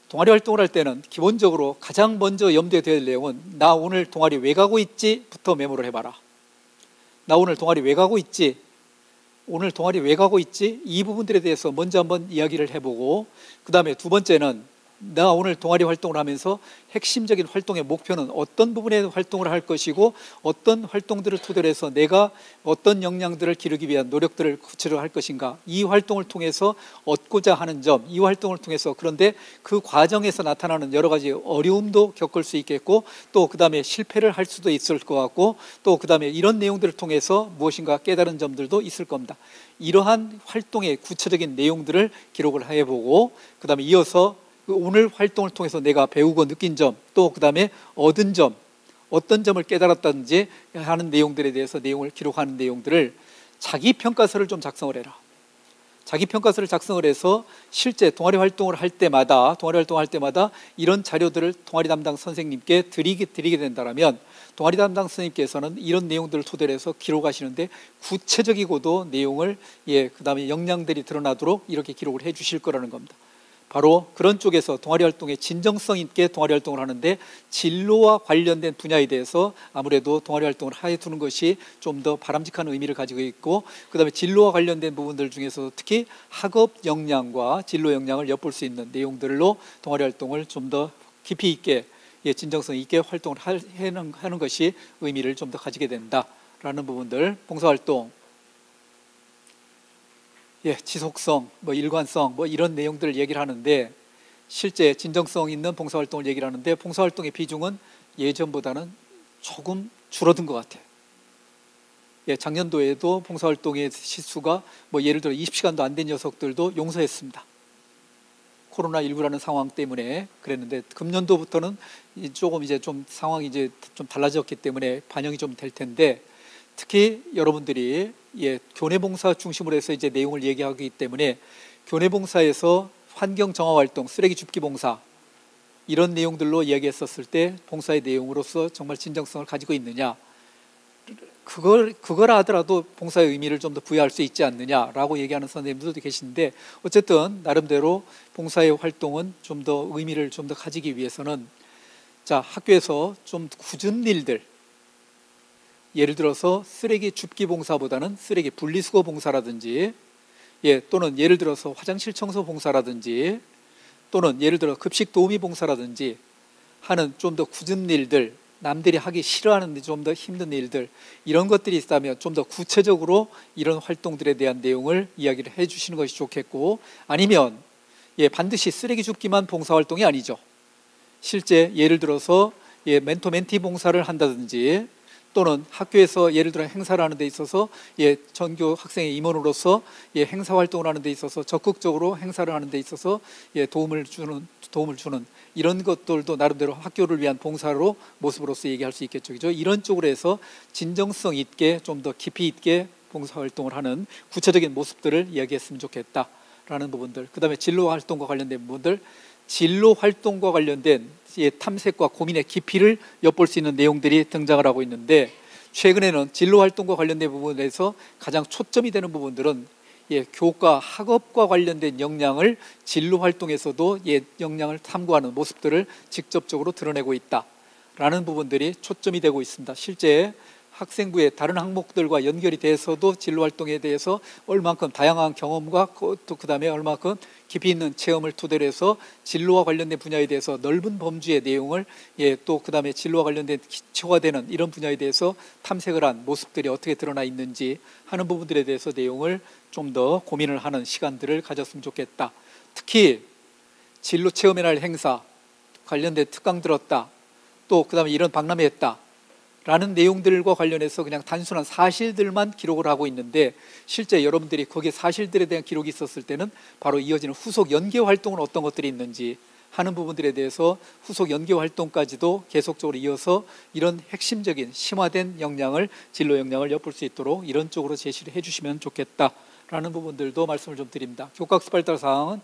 동아리 활동을 할 때는 기본적으로 가장 먼저 염두에 둬야 될 내용은 나 오늘 동아리 왜 가고 있지? 부터 메모를 해봐라. 나 오늘 동아리 왜 가고 있지? 오늘 동아리 왜 가고 있지? 이 부분들에 대해서 먼저 한번 이야기를 해보고 그 다음에 두 번째는 나 오늘 동아리 활동을 하면서 핵심적인 활동의 목표는 어떤 부분에 활동을 할 것이고 어떤 활동들을 토대로 해서 내가 어떤 역량들을 기르기 위한 노력들을 구체적으로 할 것인가, 이 활동을 통해서 얻고자 하는 점, 이 활동을 통해서 그런데 그 과정에서 나타나는 여러 가지 어려움도 겪을 수 있겠고 또 그 다음에 실패를 할 수도 있을 것 같고 또 그 다음에 이런 내용들을 통해서 무엇인가 깨달은 점들도 있을 겁니다. 이러한 활동의 구체적인 내용들을 기록을 해보고 그 다음에 이어서 오늘 활동을 통해서 내가 배우고 느낀 점, 또 그 다음에 얻은 점, 어떤 점을 깨달았다든지 하는 내용들에 대해서 내용을 기록하는 내용들을 자기평가서를 좀 작성을 해라. 자기평가서를 작성을 해서 실제 동아리 활동을 할 때마다 이런 자료들을 동아리 담당 선생님께 드리게 된다면 동아리 담당 선생님께서는 이런 내용들을 토대로 해서 기록하시는데 구체적이고도 내용을 그 다음에 역량들이 드러나도록 이렇게 기록을 해 주실 거라는 겁니다. 바로 그런 쪽에서 동아리 활동에 진정성 있게 동아리 활동을 하는데 진로와 관련된 분야에 대해서 아무래도 동아리 활동을 하여 두는 것이 좀 더 바람직한 의미를 가지고 있고 그 다음에 진로와 관련된 부분들 중에서 특히 학업 역량과 진로 역량을 엿볼 수 있는 내용들로 동아리 활동을 좀 더 깊이 있게 진정성 있게 활동을 하는 것이 의미를 좀 더 가지게 된다라는 부분들. 봉사활동 지속성, 일관성 이런 내용들을 얘기를 하는데 실제 진정성 있는 봉사활동을 얘기를 하는데 봉사활동의 비중은 예전보다는 조금 줄어든 것 같아요. 작년도에도 봉사활동의 시수가 예를 들어 20시간도 안 된 녀석들도 용서했습니다. 코로나19라는 상황 때문에 그랬는데 금년도부터는 조금 이제 좀 상황이 이제 좀 달라졌기 때문에 반영이 좀 될 텐데 특히 여러분들이 교내봉사 중심으로 해서 이제 내용을 얘기하기 때문에 교내봉사에서 환경정화활동, 쓰레기 줍기 봉사 이런 내용들로 이야기했었을 때 봉사의 내용으로서 정말 진정성을 가지고 있느냐, 그걸 하더라도 봉사의 의미를 좀 더 부여할 수 있지 않느냐라고 얘기하는 선생님들도 계신데 어쨌든 나름대로 봉사의 활동은 좀 더 의미를 좀 더 가지기 위해서는 자, 학교에서 좀 굳은 일들, 예를 들어서 쓰레기 줍기 봉사보다는 쓰레기 분리수거 봉사라든지 또는 예를 들어서 화장실 청소 봉사라든지 또는 예를 들어 급식 도우미 봉사라든지 하는 좀 더 굳은 일들, 남들이 하기 싫어하는 좀 더 힘든 일들 이런 것들이 있다면 좀 더 구체적으로 이런 활동들에 대한 내용을 이야기를 해 주시는 것이 좋겠고 아니면 반드시 쓰레기 줍기만 봉사활동이 아니죠. 실제 예를 들어서 멘토 멘티 봉사를 한다든지 또는 학교에서 예를 들어 행사를 하는 데 있어서 전교 학생의 임원으로서 행사 활동을 하는 데 있어서 적극적으로 행사를 하는 데 있어서 도움을 주는 이런 것들도 나름대로 학교를 위한 봉사로 모습으로서 얘기할 수 있겠죠. 그죠? 이런 쪽으로 해서 진정성 있게 좀 더 깊이 있게 봉사활동을 하는 구체적인 모습들을 이야기했으면 좋겠다라는 부분들. 그 다음에 진로활동과 관련된 부분들, 진로활동과 관련된 탐색과 고민의 깊이를 엿볼 수 있는 내용들이 등장을 하고 있는데 최근에는 진로활동과 관련된 부분에서 가장 초점이 되는 부분들은 교과, 학업과 관련된 역량을 진로활동에서도 역량을 탐구하는 모습들을 직접적으로 드러내고 있다라는 부분들이 초점이 되고 있습니다. 실제 학생부의 다른 항목들과 연결이 돼서도 진로 활동에 대해서 얼만큼 다양한 경험과 또 그다음에 얼만큼 깊이 있는 체험을 토대로 해서 진로와 관련된 분야에 대해서 넓은 범주의 내용을 또 그다음에 진로와 관련된 기초가 되는 이런 분야에 대해서 탐색을 한 모습들이 어떻게 드러나 있는지 하는 부분들에 대해서 내용을 좀 더 고민을 하는 시간들을 가졌으면 좋겠다. 특히 진로 체험의 날 행사 관련된 특강 들었다. 또 그다음에 이런 박람회 했다. 라는 내용들과 관련해서 그냥 단순한 사실들만 기록을 하고 있는데 실제 여러분들이 거기에 사실들에 대한 기록이 있었을 때는 바로 이어지는 후속 연계 활동은 어떤 것들이 있는지 하는 부분들에 대해서 후속 연계 활동까지도 계속적으로 이어서 이런 핵심적인 심화된 역량을 진로 역량을 엿볼 수 있도록 이런 쪽으로 제시를 해주시면 좋겠다라는 부분들도 말씀을 좀 드립니다. 교과학습 발달 사항은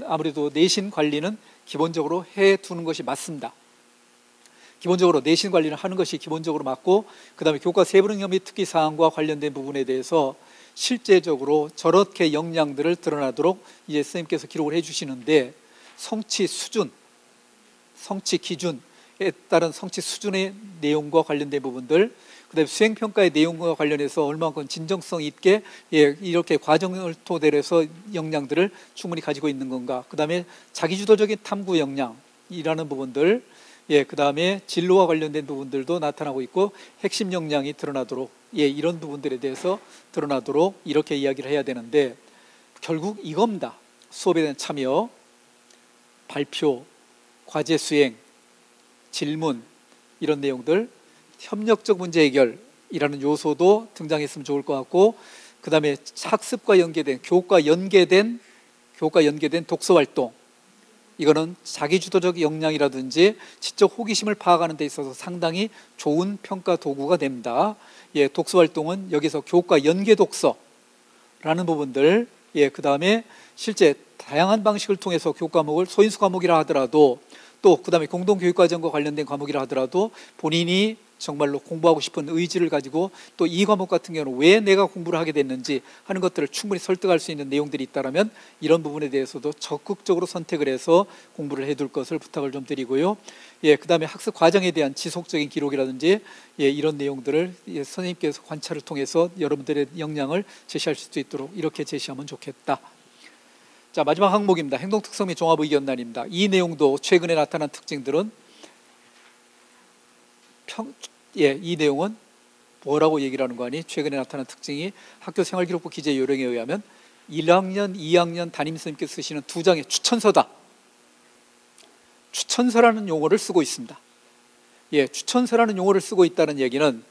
아무래도 내신 관리는 기본적으로 해두는 것이 맞습니다. 기본적으로 내신 관리를 하는 것이 기본적으로 맞고 그 다음에 교과 세부능력 및 특기 사항과 관련된 부분에 대해서 실제적으로 저렇게 역량들을 드러나도록 이제 선생님께서 기록을 해주시는데 성취 수준, 성취 기준에 따른 성취 수준의 내용과 관련된 부분들 그 다음에 수행평가의 내용과 관련해서 얼마만큼 진정성 있게 이렇게 과정을 토대로 해서 역량들을 충분히 가지고 있는 건가 그 다음에 자기주도적인 탐구 역량이라는 부분들 그 다음에 진로와 관련된 부분들도 나타나고 있고 핵심 역량이 드러나도록 이런 부분들에 대해서 드러나도록 이렇게 이야기를 해야 되는데 결국 이겁니다. 수업에 대한 참여, 발표, 과제 수행, 질문 이런 내용들 협력적 문제 해결이라는 요소도 등장했으면 좋을 것 같고 그 다음에 학습과 연계된 교과 연계된 독서활동 이거는 자기주도적 역량이라든지 지적 호기심을 파악하는 데 있어서 상당히 좋은 평가 도구가 됩니다. 독서활동은 여기서 교과 연계 독서라는 부분들 그 다음에 실제 다양한 방식을 통해서 교과목을 소인수 과목이라 하더라도 또 그 다음에 공동교육과정과 관련된 과목이라 하더라도 본인이 정말로 공부하고 싶은 의지를 가지고 또 이 과목 같은 경우는 왜 내가 공부를 하게 됐는지 하는 것들을 충분히 설득할 수 있는 내용들이 있다면 이런 부분에 대해서도 적극적으로 선택을 해서 공부를 해둘 것을 부탁을 좀 드리고요. 그 다음에 학습 과정에 대한 지속적인 기록이라든지 이런 내용들을 선생님께서 관찰을 통해서 여러분들의 역량을 제시할 수 있도록 이렇게 제시하면 좋겠다. 자, 마지막 항목입니다. 행동특성 및 종합의견란입니다. 이 내용도 최근에 나타난 특징들은 이 내용은 뭐라고 얘기를 하는 거 아니? 최근에 나타난 특징이 학교 생활기록부 기재 요령에 의하면 1학년, 2학년 담임선생님께서 쓰시는 2장의 추천서다. 추천서라는 용어를 쓰고 있습니다. 추천서라는 용어를 쓰고 있다는 얘기는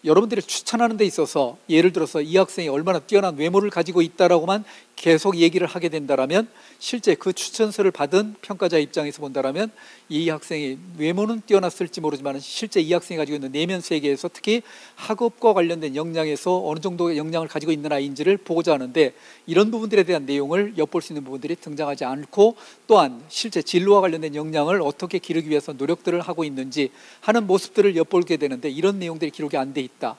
여러분들이 추천하는 데 있어서 예를 들어서 이 학생이 얼마나 뛰어난 외모를 가지고 있다라고만 계속 얘기를 하게 된다면 실제 그 추천서를 받은 평가자 입장에서 본다면 이 학생이 외모는 뛰어났을지 모르지만 실제 이 학생이 가지고 있는 내면 세계에서 특히 학업과 관련된 역량에서 어느 정도의 역량을 가지고 있는 아이인지를 보고자 하는데 이런 부분들에 대한 내용을 엿볼 수 있는 부분들이 등장하지 않고 또한 실제 진로와 관련된 역량을 어떻게 기르기 위해서 노력들을 하고 있는지 하는 모습들을 엿보게 되는데 이런 내용들이 기록이 안 돼 있다.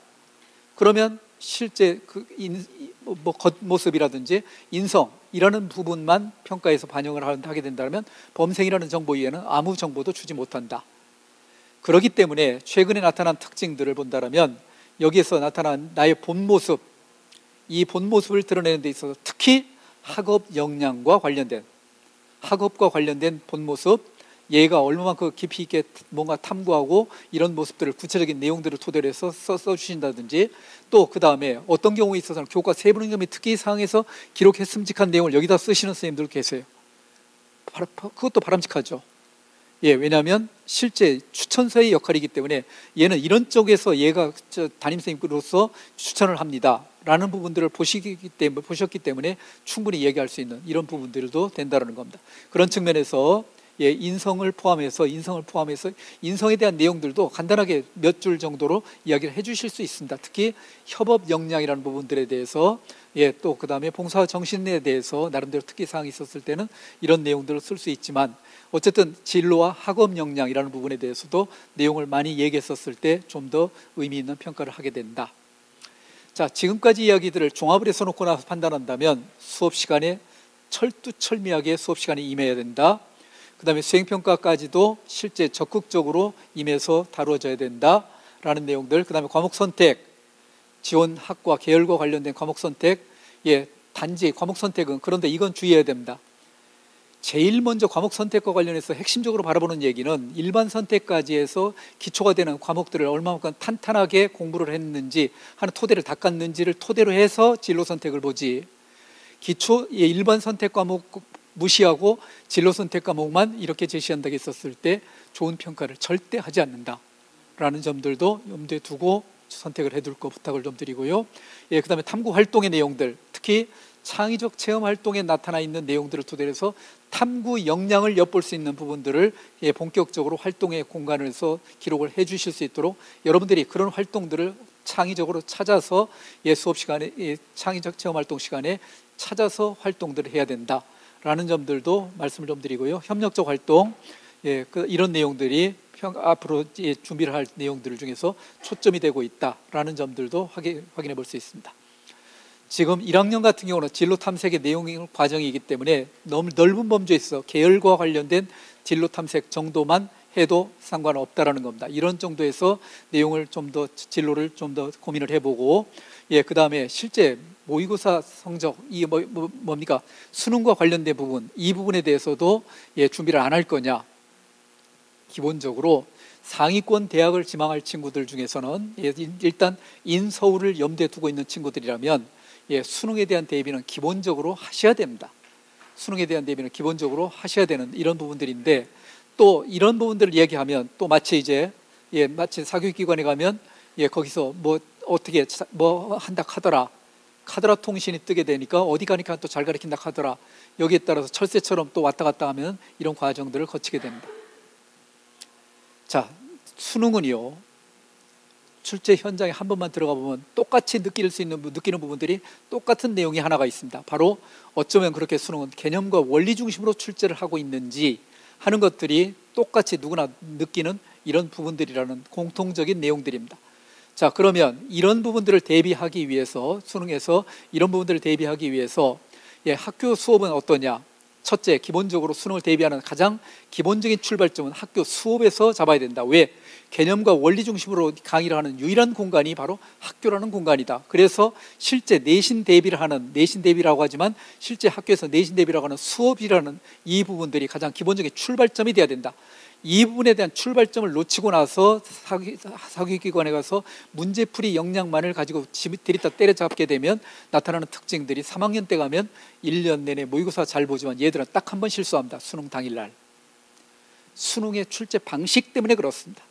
그러면 실제 그 겉모습이라든지 인성이라는 부분만 평가에서 반영을 하게 된다면 범생이라는 정보 이외에는 아무 정보도 주지 못한다. 그렇기 때문에 최근에 나타난 특징들을 본다면 여기에서 나타난 나의 본 모습, 이 본 모습을 드러내는 데 있어서 특히 학업 역량과 관련된 본 모습, 얘가 얼마만큼 깊이 있게 뭔가 탐구하고 이런 모습들을 구체적인 내용들을 토대로 해서 써주신다든지 또 그 다음에 어떤 경우에 있어서는 교과 세부능력 및 특기 사항에서 기록했음직한 내용을 여기다 쓰시는 선생님들 계세요. 그것도 바람직하죠. 왜냐하면 실제 추천서의 역할이기 때문에 얘는 이런 쪽에서 얘가 담임선생님으로서 추천을 합니다 라는 부분들을 보셨기 때문에 충분히 얘기할 수 있는 이런 부분들도 된다는 겁니다. 그런 측면에서 인성을 포함해서 인성에 대한 내용들도 간단하게 몇 줄 정도로 이야기를 해주실 수 있습니다. 특히 협업 역량이라는 부분들에 대해서 또 그 다음에 봉사 정신에 대해서 나름대로 특기사항이 있었을 때는 이런 내용들을 쓸 수 있지만 어쨌든 진로와 학업 역량이라는 부분에 대해서도 내용을 많이 얘기했었을 때 좀 더 의미 있는 평가를 하게 된다. 자, 지금까지 이야기들을 종합을 해서 놓고 나서 판단한다면 수업 시간에 철두철미하게 수업 시간에 임해야 된다. 그 다음에 수행평가까지도 실제 적극적으로 임해서 다루어져야 된다 된다라는 내용들, 그 다음에 과목 선택, 지원 학과 계열과 관련된 과목 선택, 단지 과목 선택은, 그런데 이건 주의해야 됩니다. 제일 먼저 과목 선택과 관련해서 핵심적으로 바라보는 얘기는 일반 선택까지 해서 기초가 되는 과목들을 얼마만큼 탄탄하게 공부를 했는지 하는 토대를 닦았는지를 토대로 해서 진로 선택을 보지, 기초 일반 선택 과목 무시하고 진로 선택 과목만 이렇게 제시한다고 했었을 때 좋은 평가를 절대 하지 않는다라는 점들도 염두에 두고 선택을 해둘 거 부탁을 좀 드리고요. 그 다음에 탐구 활동의 내용들, 특히 창의적 체험 활동에 나타나 있는 내용들을 토대로 해서 탐구 역량을 엿볼 수 있는 부분들을 본격적으로 활동의 공간에서 기록을 해 주실 수 있도록 여러분들이 그런 활동들을 창의적으로 찾아서 수업 시간에, 창의적 체험 활동 시간에 찾아서 활동들을 해야 된다라는 점들도 말씀을 좀 드리고요. 협력적 활동, 이런 내용들이 앞으로 준비를 할 내용들 중에서 초점이 되고 있다라는 점들도 확인해 볼 수 있습니다. 지금 1학년 같은 경우는 진로 탐색의 내용 과정이기 때문에 너무 넓은 범주에서 계열과 관련된 진로 탐색 정도만 해도 상관없다라는 겁니다. 이런 정도에서 내용을 좀 더, 진로를 좀 더 고민을 해보고, 그 다음에 실제 모의고사 성적, 이 뭡니까? 수능과 관련된 부분, 이 부분에 대해서도 준비를 안 할 거냐? 기본적으로 상위권 대학을 지망할 친구들 중에서는 일단 인서울을 염두에 두고 있는 친구들이라면 수능에 대한 대비는 기본적으로 하셔야 됩니다. 수능에 대한 대비는 기본적으로 하셔야 되는 이런 부분들인데, 또 이런 부분들을 얘기하면 또 마치 이제 마치 사교육기관에 가면 거기서 뭐 어떻게 뭐 한다 하더라, 카더라 통신이 뜨게 되니까 어디 가니까 또 잘 가르친다 하더라, 여기에 따라서 철새처럼 또 왔다 갔다 하면 이런 과정들을 거치게 됩니다. 자, 수능은요, 출제 현장에 한 번만 들어가 보면 똑같이 느끼는 부분들이 똑같은 내용이 하나가 있습니다. 바로 어쩌면 그렇게 수능은 개념과 원리 중심으로 출제를 하고 있는지 하는 것들이 똑같이 누구나 느끼는 이런 부분들이라는 공통적인 내용들입니다. 자, 그러면 이런 부분들을 대비하기 위해서, 수능에서 이런 부분들을 대비하기 위해서 학교 수업은 어떠냐? 첫째, 기본적으로 수능을 대비하는 가장 기본적인 출발점은 학교 수업에서 잡아야 된다. 왜? 개념과 원리 중심으로 강의를 하는 유일한 공간이 바로 학교라는 공간이다. 그래서 실제 내신 대비라고 하지만 실제 학교에서 내신 대비라고 하는 수업이라는 이 부분들이 가장 기본적인 출발점이 돼야 된다. 이 부분에 대한 출발점을 놓치고 나서 사교육기관에 가서 문제풀이 역량만을 가지고 들이다 때려잡게 되면 나타나는 특징들이 3학년 때 가면 1년 내내 모의고사 잘 보지만 얘들은 딱 한 번 실수합니다. 수능 당일날. 수능의 출제 방식 때문에 그렇습니다.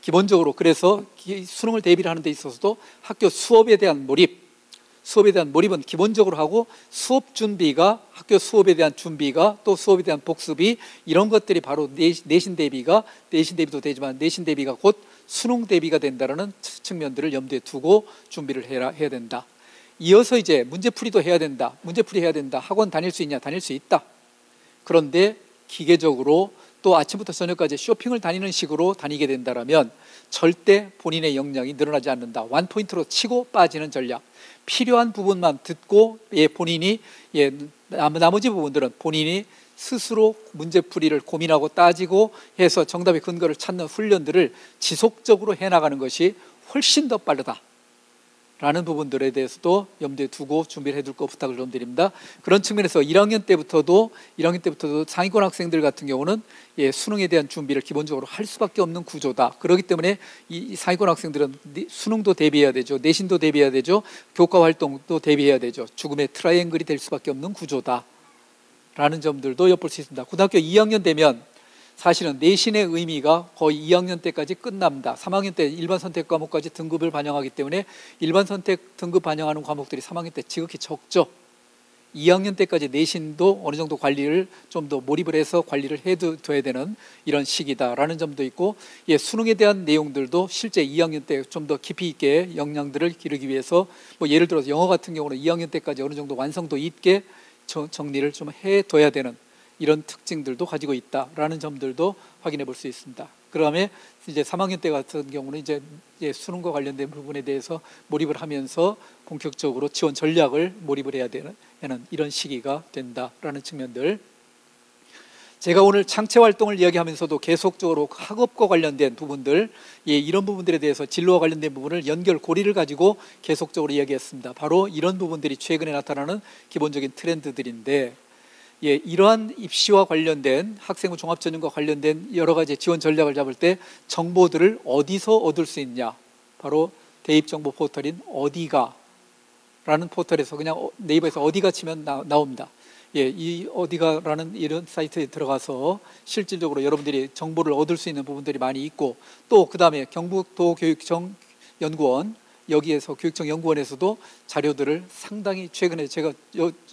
기본적으로 그래서 수능을 대비를 하는 데 있어서도 학교 수업에 대한 몰입은 기본적으로 하고, 수업 준비가, 학교 수업에 대한 준비가, 또 수업에 대한 복습이, 이런 것들이 바로 내신 대비도 되지만 내신 대비가 곧 수능 대비가 된다는 측면들을 염두에 두고 준비를 해야 된다. 이어서 이제 문제풀이도 해야 된다. 문제풀이 해야 된다. 학원 다닐 수 있냐? 다닐 수 있다. 그런데 기계적으로 또 아침부터 저녁까지 쇼핑을 다니는 식으로 다니게 된다면 절대 본인의 역량이 늘어나지 않는다. 원포인트로 치고 빠지는 전략. 필요한 부분만 듣고 본인이 나머지 부분들은 본인이 스스로 문제풀이를 고민하고 따지고 해서 정답의 근거를 찾는 훈련들을 지속적으로 해나가는 것이 훨씬 더 빠르다 라는 부분들에 대해서도 염두에 두고 준비를 해둘 거 부탁을 좀 드립니다. 그런 측면에서 1학년 때부터도 상위권 학생들 같은 경우는 수능에 대한 준비를 기본적으로 할 수밖에 없는 구조다. 그렇기 때문에 이 상위권 학생들은 수능도 대비해야 되죠. 내신도 대비해야 되죠. 교과 활동도 대비해야 되죠. 죽음의 트라이앵글이 될 수밖에 없는 구조다 라는 점들도 엿볼 수 있습니다. 고등학교 2학년 되면 사실은 내신의 의미가 거의 2학년 때까지 끝납니다. 3학년 때 일반 선택 과목까지 등급을 반영하기 때문에 일반 선택 등급 반영하는 과목들이 3학년 때 지극히 적죠. 2학년 때까지 내신도 어느 정도 관리를 좀 더 몰입을 해서 관리를 해둬야 되는 이런 시기다라는 점도 있고, 수능에 대한 내용들도 실제 2학년 때 좀 더 깊이 있게 역량들을 기르기 위해서 예를 들어서 영어 같은 경우는 2학년 때까지 어느 정도 완성도 있게 정리를 좀 해둬야 되는 이런 특징들도 가지고 있다라는 점들도 확인해 볼 수 있습니다. 그다음에 이제 3학년 때 같은 경우는 이제 수능과 관련된 부분에 대해서 몰입을 하면서 본격적으로 지원 전략을 몰입을 해야 되는 이런 시기가 된다라는 측면들. 제가 오늘 창체 활동을 이야기하면서도 계속적으로 학업과 관련된 부분들, 이런 부분들에 대해서 진로와 관련된 부분을 연결고리를 가지고 계속적으로 이야기했습니다. 바로 이런 부분들이 최근에 나타나는 기본적인 트렌드들인데, 이러한 입시와 관련된 학생부 종합전형과 관련된 여러 가지 지원 전략을 잡을 때 정보들을 어디서 얻을 수 있냐? 바로 대입정보 포털인 어디가 라는 포털에서, 그냥 네이버에서 어디가 치면 나옵니다. 이 어디가라는 이런 사이트에 들어가서 실질적으로 여러분들이 정보를 얻을 수 있는 부분들이 많이 있고, 또 그 다음에 경북도교육청 연구원, 여기에서 교육청 연구원에서도 자료들을 상당히 최근에 제가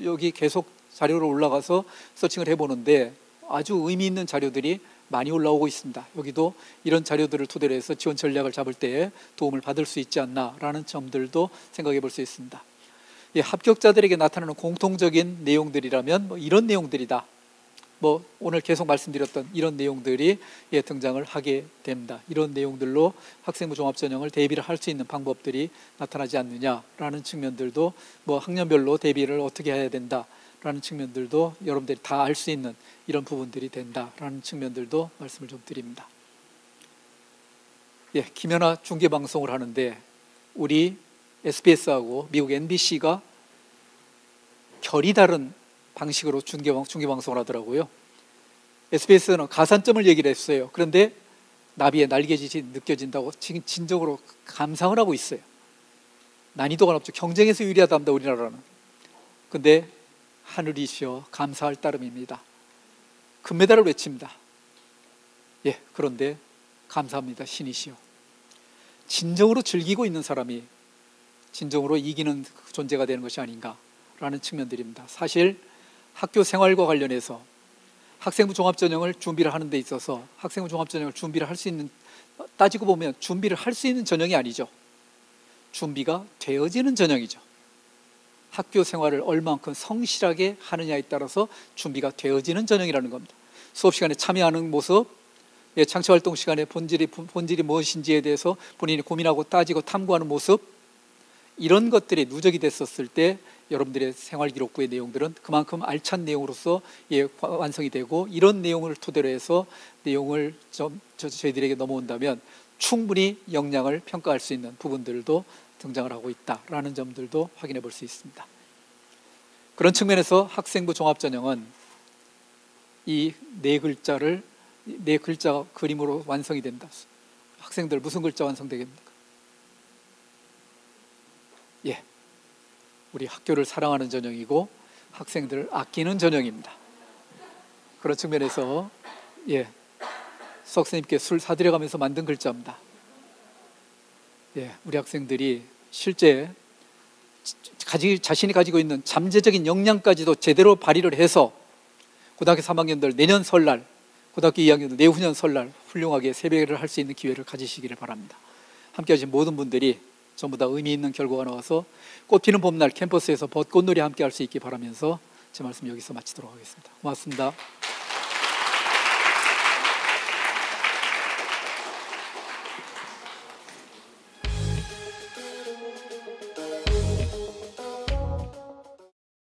여기 계속 자료로 올라가서 서칭을 해보는데 아주 의미 있는 자료들이 많이 올라오고 있습니다. 여기도 이런 자료들을 토대로 해서 지원 전략을 잡을 때 도움을 받을 수 있지 않나라는 점들도 생각해 볼 수 있습니다. 합격자들에게 나타나는 공통적인 내용들이라면 이런 내용들이다. 오늘 계속 말씀드렸던 이런 내용들이 등장을 하게 됩니다. 이런 내용들로 학생부 종합전형을 대비를 할 수 있는 방법들이 나타나지 않느냐라는 측면들도, 학년별로 대비를 어떻게 해야 된다라는 측면들도 여러분들이 다 알 수 있는 이런 부분들이 된다라는 측면들도 말씀을 좀 드립니다. 김연아 중계방송을 하는데 우리 SBS하고 미국 NBC가 결이 다른 방식으로 중계방송을 하더라고요. SBS는 가산점을 얘기를 했어요. 그런데 나비의 날개짓이 느껴진다고 지금 진정으로 감상을 하고 있어요. 난이도가 높죠. 경쟁에서 유리하답니다, 우리나라는. 근데 하늘이시여 감사할 따름입니다. 금메달을 외칩니다. 그런데 감사합니다, 신이시여. 진정으로 즐기고 있는 사람이 진정으로 이기는 존재가 되는 것이 아닌가라는 측면들입니다. 사실 학교 생활과 관련해서 학생부 종합전형을 준비를 하는 데 있어서 학생부 종합전형을 준비를 할 수 있는, 따지고 보면 준비를 할 수 있는 전형이 아니죠. 준비가 되어지는 전형이죠. 학교 생활을 얼만큼 성실하게 하느냐에 따라서 준비가 되어지는 전형이라는 겁니다. 수업 시간에 참여하는 모습, 창체활동 시간에 본질이 무엇인지에 대해서 본인이 고민하고 따지고 탐구하는 모습, 이런 것들이 누적이 됐었을 때 여러분들의 생활기록부의 내용들은 그만큼 알찬 내용으로서 완성이 되고, 이런 내용을 토대로 해서 내용을 저희들에게 넘어온다면 충분히 역량을 평가할 수 있는 부분들도 등장을 하고 있다라는 점들도 확인해 볼 수 있습니다. 그런 측면에서 학생부 종합전형은 이 네 글자 그림으로 완성이 된다. 학생들 무슨 글자 완성되겠습니까? 우리 학교를 사랑하는 전형이고 학생들을 아끼는 전형입니다. 그런 측면에서 석선님께 술 사드려가면서 만든 글자입니다. 우리 학생들이 실제 자신이 가지고 있는 잠재적인 역량까지도 제대로 발휘를 해서 고등학교 3학년들 내년 설날, 고등학교 2학년들 내후년 설날 훌륭하게 세배를 할 수 있는 기회를 가지시기를 바랍니다. 함께 하신 모든 분들이 전부 다 의미 있는 결과가 나와서 꽃피는 봄날 캠퍼스에서 벚꽃놀이 함께 할 수 있기 바라면서 제 말씀 여기서 마치도록 하겠습니다. 고맙습니다.